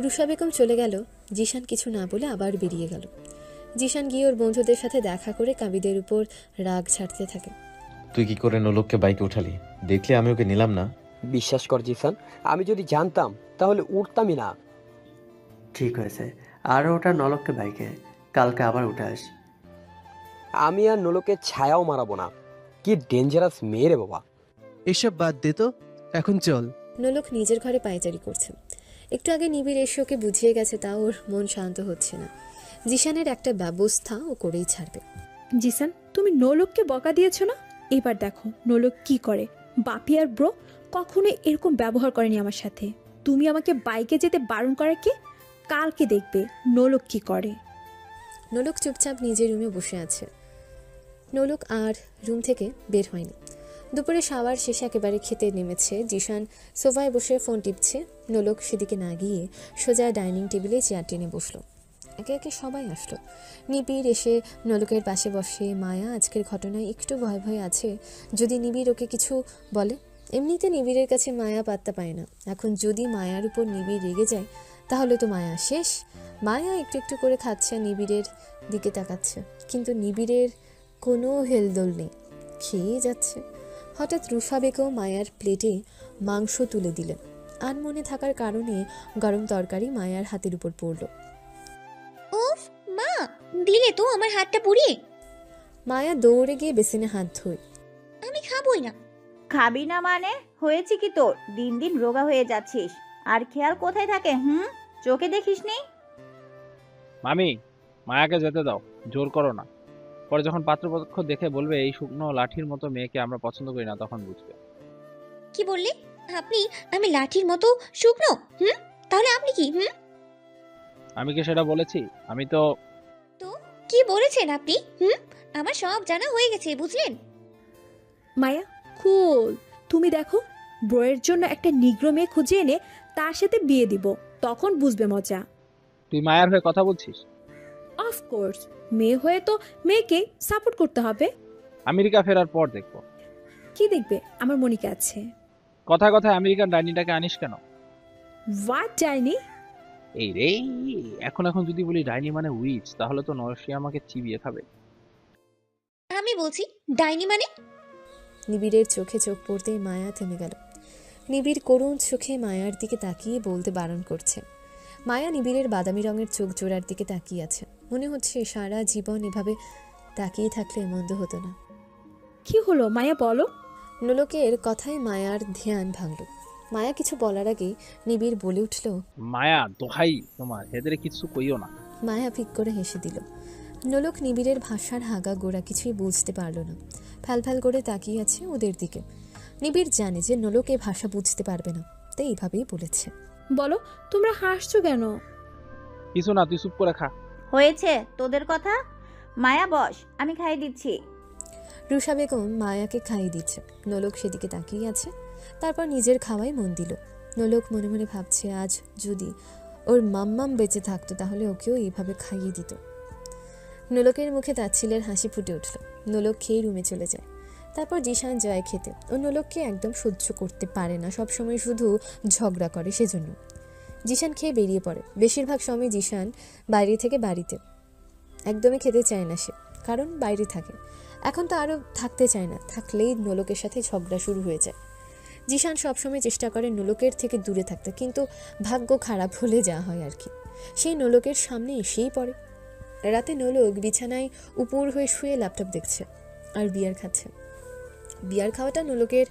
রুষা বেগম চলে গেল। জিশান কিছু না বলে আবার বেরিয়ে গেল। জিশান গিয়ে ওর বন্ধুদের সাথে দেখা করে কাবিদের উপর রাগ ছাড়তে থাকে। তুই কি করে নোলককে বাইকে উঠালি? দেখলে আমি ওকে নিলাম না। বিশ্বাস কর জিসান, আমি যদি জানতাম তাহলে উঠতামই না। ঠিক হয়েছে, আর ওটা নলককে বাইকে, কালকে আবার উঠাস। আমি আর নোলকের ছায়াও মারাবো না। কি ডেঞ্জারাস মেয়ে রে বাবা। এসব বাদ দে তো, এখন চল। নোলক নিজের ঘরে পায়চারি করছে। একটু আগে নিবিড় এসে ওকে বুঝিয়ে গেছে, তা ওর মন শান্ত হচ্ছে না। জিশানের একটা ব্যবস্থা ও করেই ছাড়বে। জিসান, তুমি নোলককে বকা দিয়েছো না? এবার দেখো নোলক কি করে। বাপি আর ব্রো কখনো এরকম ব্যবহার করেনি আমার সাথে। তুমি আমাকে বাইকে যেতে বারণ করে কি? কালকে দেখবে নোলক কি করে। নোলক চুপচাপ নিজের রুমে বসে আছে। নোলক আর রুম থেকে বের হয়নি। দুপুরে শাওয়ার শেষে একেবারে খেতে নেমেছে। জিশান সোফায় বসে ফোন টিপছে। নোলক সেদিকে না গিয়ে সোজা ডাইনিং টেবিলে চেয়ার টেনে বসলো। একে একে সবাই আসলো। নিবিড় এসে নোলকের পাশে বসে। মায়া আজকের ঘটনায় একটু ভয় ভয় আছে, যদি নিবিড় ওকে কিছু বলে। এমনিতে নিবিড়ের কাছে মায়া পাত্তা পায় না, এখন যদি মায়ার উপর নিবিড় রেগে যায় তাহলে তো মায়া শেষ। মায়া একটু একটু করে খাচ্ছে, নিবিড়ের দিকে তাকাচ্ছে, কিন্তু নিবিড়ের কোনো হেলদোল নেই, খেয়ে যাচ্ছে। হঠাৎ রুফা বেগম মায়ার প্লেটে মাংস তুলে দিলেন। আনমনে থাকার কারণে গরম তরকারি মায়ার হাতের উপর পড়ল। উফ মা, দিলে তো আমার হাতটা পুড়িয়ে। মায়া দৌড়ে গিয়ে বেসিনে হাত ধোয়। আমি খাবই না। খাবি না মানে? হয়েছে কি তোর? দিন দিন রোগা হয়ে যাচ্ছিস। আর খেয়াল কোথায় থাকে? চোখে দেখিস নি? মামি, মায়াকে যেতে দাও, জোর করো না। পরে যখন পাত্রপক্ষ দেখে বলবে এই শুকনো লাঠির মতো মেয়েকে আমরা পছন্দ করি না, তখন বুঝবে। কি বললে আপনি? আমি লাঠির মতো শুকনো? তাহলে আপনি কি? আমি কি সেটা বলেছি? আমি তো কি বলেছেন আপনি? আমার সব জানা হয়ে গেছে, বুঝলেন? মায়া কুল, তুমি দেখো ব্রোয়ের জন্য একটা নিগ্রো মেয়ে খুঁজে এনে তার সাথে বিয়ে দিব, তখন বুঝবে মজা। তুই মায়ার হয়ে কথা বলছিস? অফকোর্স, মেয়ে হয়ে তো মেয়েকে সাপোর্ট করতে হবে। আমেরিকা ফেরার পর দেখবো। কি দেখবে? আমার মনিকা আছে। কথায় কথায় আমেরিকান ডাইনিটাকে আনিস কেন? হোয়াট ডাইনি? এই রে, এখন যদি বলি ডাইনি মানে উইচ, তাহলে তো নরসি আমাকে চিবিয়ে খাবে। আমি বলছি ডাইনি মানে। নিবিড়ের চোখে চোখ পড়তেই মায়া থেমে গেল। নিবিড় করুণ চোখে মায়ার দিকে তাকিয়ে বলতে বারণ করছে। মায়া নিবিড়ের বাদামি রঙের চোখ জোড়ার দিকে তাকিয়ে আছে। মনে হচ্ছে সারা জীবন এভাবে তাকিয়ে থাকলে মন্দ হতো না। কি হলো মায়া, বলো। নোলকের কথায় মায়ার ধ্যান ভাঙল। মায়া কিছু বলার আগেই নিবিড় বলে উঠল, মায়া দোহাই তোমার, এদের কিছু কইও না। মায়া ফিক করে হেসে দিল। নোলক নিবিড়ের ভাষার হাগা গোড়া কিছুই বুঝতে পারল না, ফ্যালফ্যাল করে তাকিয়ে আছে ওদের দিকে। নিবিড় জানে যে নোলক এ ভাষা বুঝতে পারবে না, তাই এইভাবেই বলেছে। বলো, তোমরা হাসছো কেন? কিছু না, তুই চুপ করে খা। হয়েছে তোদের কথা। মায়া বস, আমি খাইয়ে দিচ্ছি। রুষা বেগম মায়াকে খাইয়ে দিচ্ছে। নোলক সেদিকে তাকিয়ে আছে, তারপর নিজের খাওয়ায় মন দিল। নোলক মনে মনে ভাবছে, আজ যদি ওর মাম্মাম বেঁচে থাকতো তাহলে ওকেও এইভাবে খাইয়ে দিত। নোলকের মুখে তাচ্ছিলের হাসি ফুটে উঠল। নোলক খেয়ে রুমে চলে যায়। তারপর জিশান যায় খেতে। ও নোলককে একদম সহ্য করতে পারে না, সবসময় শুধু ঝগড়া করে, সেজন্য জিশান খেয়ে বেরিয়ে পড়ে। বেশিরভাগ সময় জিশান বাইরে থেকে বাড়িতে, একদমই খেতে চায় না সে, কারণ বাইরে থাকে। এখন তো আরও থাকতে চায় না, থাকলেই নোলকের সাথে ঝগড়া শুরু হয়ে যায়। জিশান সবসময় চেষ্টা করে নোলকের থেকে দূরে থাকতে, কিন্তু ভাগ্য খারাপ হলে যা হয় আর কি, সেই নোলকের সামনে এসেই পড়ে। রাতে নোলক বিছানায় উপর হয়ে শুয়ে ল্যাপটপ দেখছে আর বিয়ার খাচ্ছে। বিয়ার খাওয়াটা নোলকের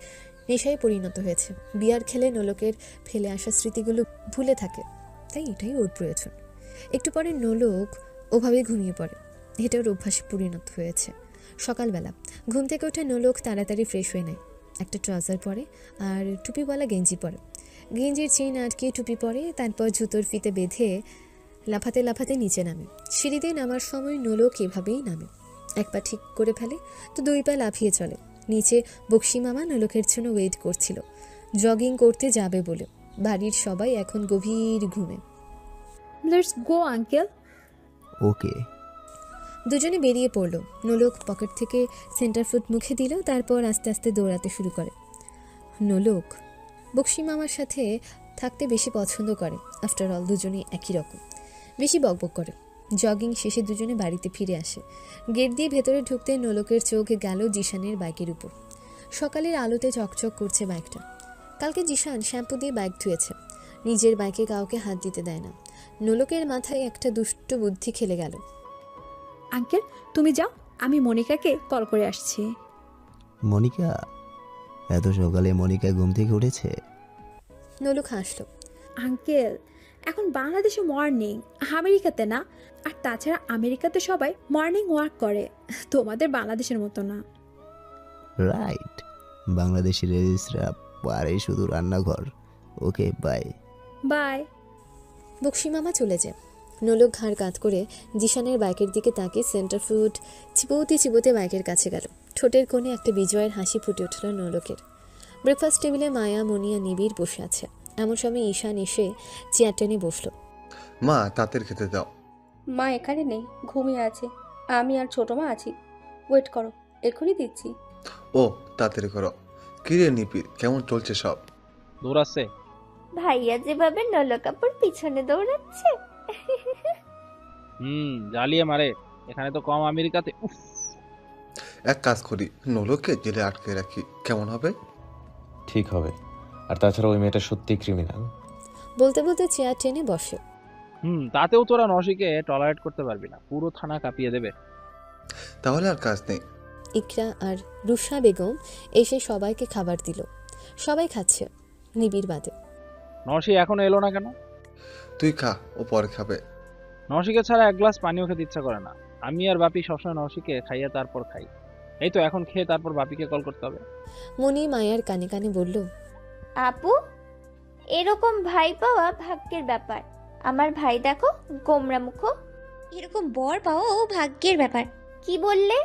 নেশায় পরিণত হয়েছে। বিয়ার খেলে নোলকের ফেলে আসা স্মৃতিগুলো ভুলে থাকে, তাই এটাই ওর প্রয়োজন। একটু পরে নোলক ওভাবে ঘুমিয়ে পড়ে, এটা ওর অভ্যাসে পরিণত হয়েছে। সকালবেলা ঘুম থেকে উঠে নোলক তাড়াতাড়ি ফ্রেশ হয়ে নেয়, একটা ট্রাউজার পরে আর টুপিওয়ালা গেঞ্জি পরে। গেঞ্জির চেইন আটকে টুপি পরে, তারপর জুতোর ফিতে বেঁধে লাফাতে লাফাতে নিচে নামে। সিঁড়িতে নামার সময় নোলক এভাবেই নামে, এক পা ঠিক করে ফেলে তো দুই পা লাফিয়ে চলে। নিচে বক্সি মামা নোলকের জন্য ওয়েট করছিল, জগিং করতে যাবে বলে। বাড়ির সবাই এখন গভীর ঘুমে। Let's go uncle. ওকে। দুজনে বেরিয়ে পড়ল। নোলক পকেট থেকে সেন্টার ফুট মুখে দিল, তারপর আস্তে আস্তে দৌড়াতে শুরু করে। নোলক বক্সি মামার সাথে থাকতে বেশি পছন্দ করে। আফটার অল দুজনেই একই রকম, বেশি বকবক করে। জগিং শেষে দুজনে বাড়িতে ফিরে আসে। গেট দিয়ে ভেতরে ঢুকতে নোলকের চোখ গেল জিশানের বাইকের উপর। সকালের আলোতে চকচক করছে বাইকটা। কালকে জিশান শ্যাম্পু দিয়ে বাইক ধুয়েছে, নিজের বাইকে কাউকে হাত দিতে দেয় না। নোলকের মাথায় একটা দুষ্ট বুদ্ধি খেলে গেল। আঙ্কেল তুমি যাও, আমি মনিকাকে কল করে আসছি। মনিকা? এত সকালে মনিকা ঘুম থেকে উঠেছে? নোলক হাসলো। আঙ্কেল এখন বাংলাদেশে মর্নিং, আমেরিকাতে না। আর তাছাড়া আমেরিকাতে সবাই মর্নিং ওয়াক করে, তোমাদের বাংলাদেশের মতো না। রাইট, বাংলাদেশি রেজিস্ট্রা পারে শুধু রান্নাঘর। Okay bye. বাই। বক্সি মামা চলে যায়। নোলক ঘাড় কাত করে জিশানের বাইকের দিকে তাকিয়ে সেন্টার ফুড চিবোতে চিবোতে বাইকের কাছে গেল। ঠোঁটের কোণে একটা বিজয়ের হাসি ফুটে উঠল নোলকের। ব্রেকফাস্ট টেবিলে মায়া, মনিয়া, নিবিড় বসে আছে। এমন সময় ঈশান এসে চেয়ার টেনে বসলো। মা তাদের খেতে দাও। মা এখানে নেই, ঘুমিয়ে আছে। আমি আর ছোট মা আছি। ওয়েট করো, এক্ষুনি দিচ্ছি। ও তাড়াতাড়ি করো। কিরে নিপির, কেমন চলছে সব? দৌড়াচ্ছে। ভাইয়া যেভাবে নলকাপুর পিছনে দৌড়াচ্ছে। জ্বালিয়ে মারে। এখানে তো কম, আমেরিকাতে উফ। এক কাজ করি, নোলককে জেলে আটকে রাখি, কেমন হবে? ঠিক হবে। আর তাছাড়া ওই মেয়েটা সত্যি ক্রিমিনাল। বলতে বলতে চেয়ার টেনে বসে। তাতেও তোরা নসিকে টলারেট করতে পারবি না, পুরো থানা কাঁপিয়ে দেবে। তাহলে আর কাজ নেই। ইকরা আর রুশা বেগম এসে সবাইকে খাবার দিল। সবাই খাচ্ছে, নিবিড় বাদে। নসি এখনো এলো না কেন? তুই খা, ও পরে খাবে। নসিকে ছাড়া এক গ্লাস পানিও খেতে ইচ্ছা করে না। আমি আর বাপি সবসময় নসিকে খাইয়া তারপর খাই। এই তো এখন খেয়ে তারপর বাপিকে কল করতে হবে। মনি মায়ার কানে কানে বলল, আপু এরকম ভাই পাওয়া ভাগ্যের ব্যাপার। আমার ভাই দেখো গোমরা মুখ। এরকম বর পাওয়াও ভাগ্যের ব্যাপার। কি বললে?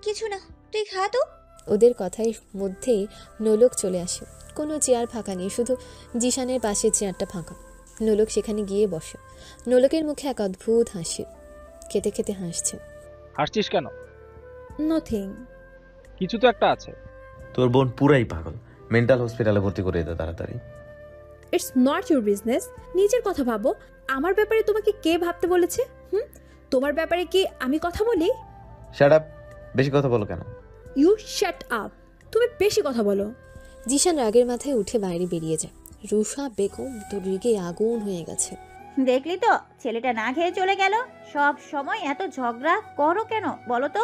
কিছু না, তুই খা তো। ওদের কথার মধ্যেই নোলক চলে আসে। কোনো চেয়ার ফাঁকা নেই, শুধু জিশানের পাশে চেয়ারটা ফাঁকা। নোলক সেখানে গিয়ে বসে। নোলকের মুখে এক অদ্ভুত হাসি, খেতে খেতে হাসছে। হাসছিস কেন? নাথিং। কিছু তো একটা আছে। তোর বোন পুরাই পাগল, মেন্টাল হসপিটালে ভর্তি করে দে তাড়াতাড়ি। It's not your business. নিজের কথা ভাবো। আমার ব্যাপারে তোমাকে কে ভাবতে বলেছে? তোমার ব্যাপারে কি আমি কথা বলি? শাট আপ, বেশি কথা বলো কেন? ইউ শাট আপ, তুমি বেশি কথা বলো। জিশান রাগের মাথায় উঠে বাইরে বেরিয়ে যায়। রুশা বেগম তো রেগে আগুন হয়ে গেছে। দেখলি তো ছেলেটা না খেয়ে চলে গেল। সব সময় এত ঝগড়া করো কেন বলো তো?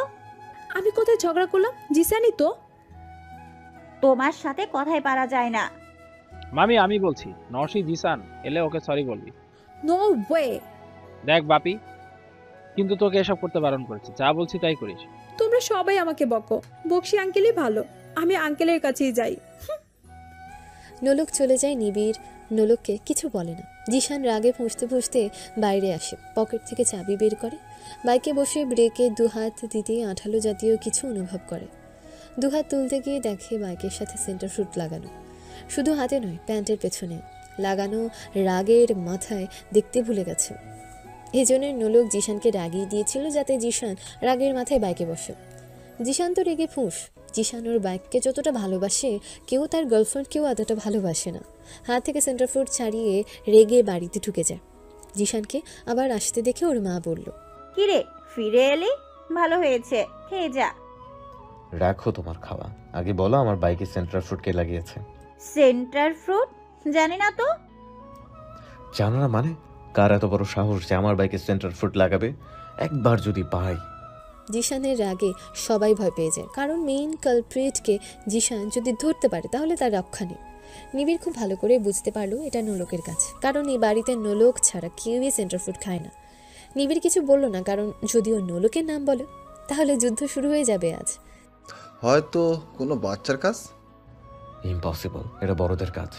আমি কোথায় ঝগড়া করলাম? জিসানি তো। তোমার সাথে কথাই পারা যায় না। মামি আমি বলছি, নসি জিসান এলে ওকে সরি বলবি। No way. দেখ বাপি, কিন্তু তোকে এসব করতে বারণ করেছি, যা বলছি তাই করিস। তোমরা সবাই আমাকে বকো, বকশি আঙ্কেলই ভালো। আমি আঙ্কেলের কাছেই যাই। নোলক চলে যায়। নিবিড় নোলককে কিছু বলে না। জিশান রাগে ফুঁসতে ফুঁসতে বাইরে আসে, পকেট থেকে চাবি বের করে। বাইকে বসে ব্রেকে দুহাত দিতেই আঠালো জাতীয় কিছু অনুভব করে। দুহাত তুলতে গিয়ে দেখে বাইকের সাথে সেন্টার ফ্রুট লাগানো। শুধু হাতে নয়, প্যান্টের পেছনে লাগানো। রাগের মাথায় দেখতে ভুলে গেছে। এই জন্য নোলক জিশানকে রাগিয়ে দিয়েছিল যাতে জিশান রাগের মাথায় বাইকে বসে। জিশান তো রেগে ফুঁস। জিশান ওর বাইককে যতটা ভালোবাসে, কেউ তার গার্লফ্রেন্ডকেও এতটা ভালোবাসে না। হাত থেকে সেন্টার ফ্রুট ছাড়িয়ে রেগে বাড়িতে ঢুকে যায়। জিশানকে আবার আসতে দেখে ওর মা বলল, কিরে ফিরে এলি? ভালো হয়েছে, খেয়ে যা। রাখো তোমার খাওয়া, আগে বলো আমার বাইকে সেন্টার ফ্রুট কে লাগিয়েছে? সেন্টার ফ্রুট জানি না তো। জানো না মানে? কার এত বড় সাহস যে আমার বাইকে সেন্টার ফ্রুট লাগাবে? একবার যদি পাই। জিশানের রাগে সবাই ভয় পেয়ে যায়, কারণ মেইন কালপ্রিটকে জিশান যদি ধরতে পারে তাহলে তার রক্ষা নেই। নিবিড় খুব ভালো করে বুঝতে পারলো এটা নোলকের কাছে, কারণ এই বাড়িতে নোলক ছাড়া কেউই সেন্টার ফ্রুট খায় না। নিবিড় কিছু বলল না, কারণ যদি ও নোলকের নাম বলে তাহলে যুদ্ধ শুরু হয়ে যাবে আজ। হয়তো কোনো বাচ্চার কাজ। ইম্পসিবল, এটা বড়দের কাজ।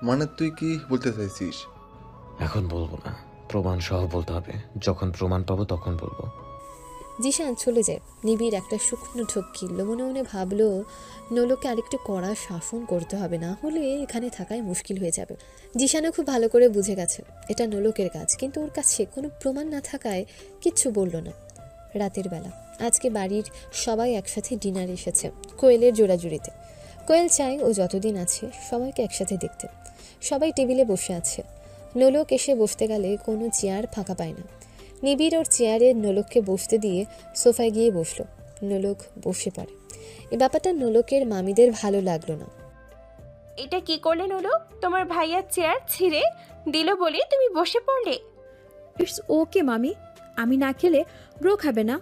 মানে তুই কি বলতে চাইছিস? এখন বলবো না, প্রমাণ সহ বলতে হবে। যখন প্রমাণ পাবো তখন বলবো। জিশান চলে যায়। নিবিড় একটা শুকনো ঢোক কিনল। মনে মনে ভাবলো নোলকে আরেকটু কড়া শাসন করতে হবে, না হলে এখানে থাকায় মুশকিল হয়ে যাবে। জিশানও খুব ভালো করে বুঝে গেছে এটা নোলকের কাজ, কিন্তু ওর কাছে কোনো প্রমাণ না থাকায় কিচ্ছু বলল না। রাতের বেলা আজকে বাড়ির সবাই একসাথে ডিনার এসেছে কোয়েলের জোড়াজুড়িতে। কোয়েল চায় ও যতদিন আছে সবাইকে একসাথে দেখতে। সবাই টেবিলে বসে আছে। নোলক এসে বসতে গেলে কোনো চেয়ার ফাঁকা পায় না। নিবিড় ওর চেয়ারে নোলককে বসতে দিয়ে সোফায় গিয়ে বসলো। নোলক বসে পড়ে। এই ব্যাপারটা নোলকের মামিদের ভালো লাগলো না। এটা কি করলে নোলক? তোমার ভাইয়া চেয়ার ছিঁড়ে দিল বলে তুমি বসে পড়লে? ইটস ওকে মামি, আমি না খেলে ব্রো খাবে না।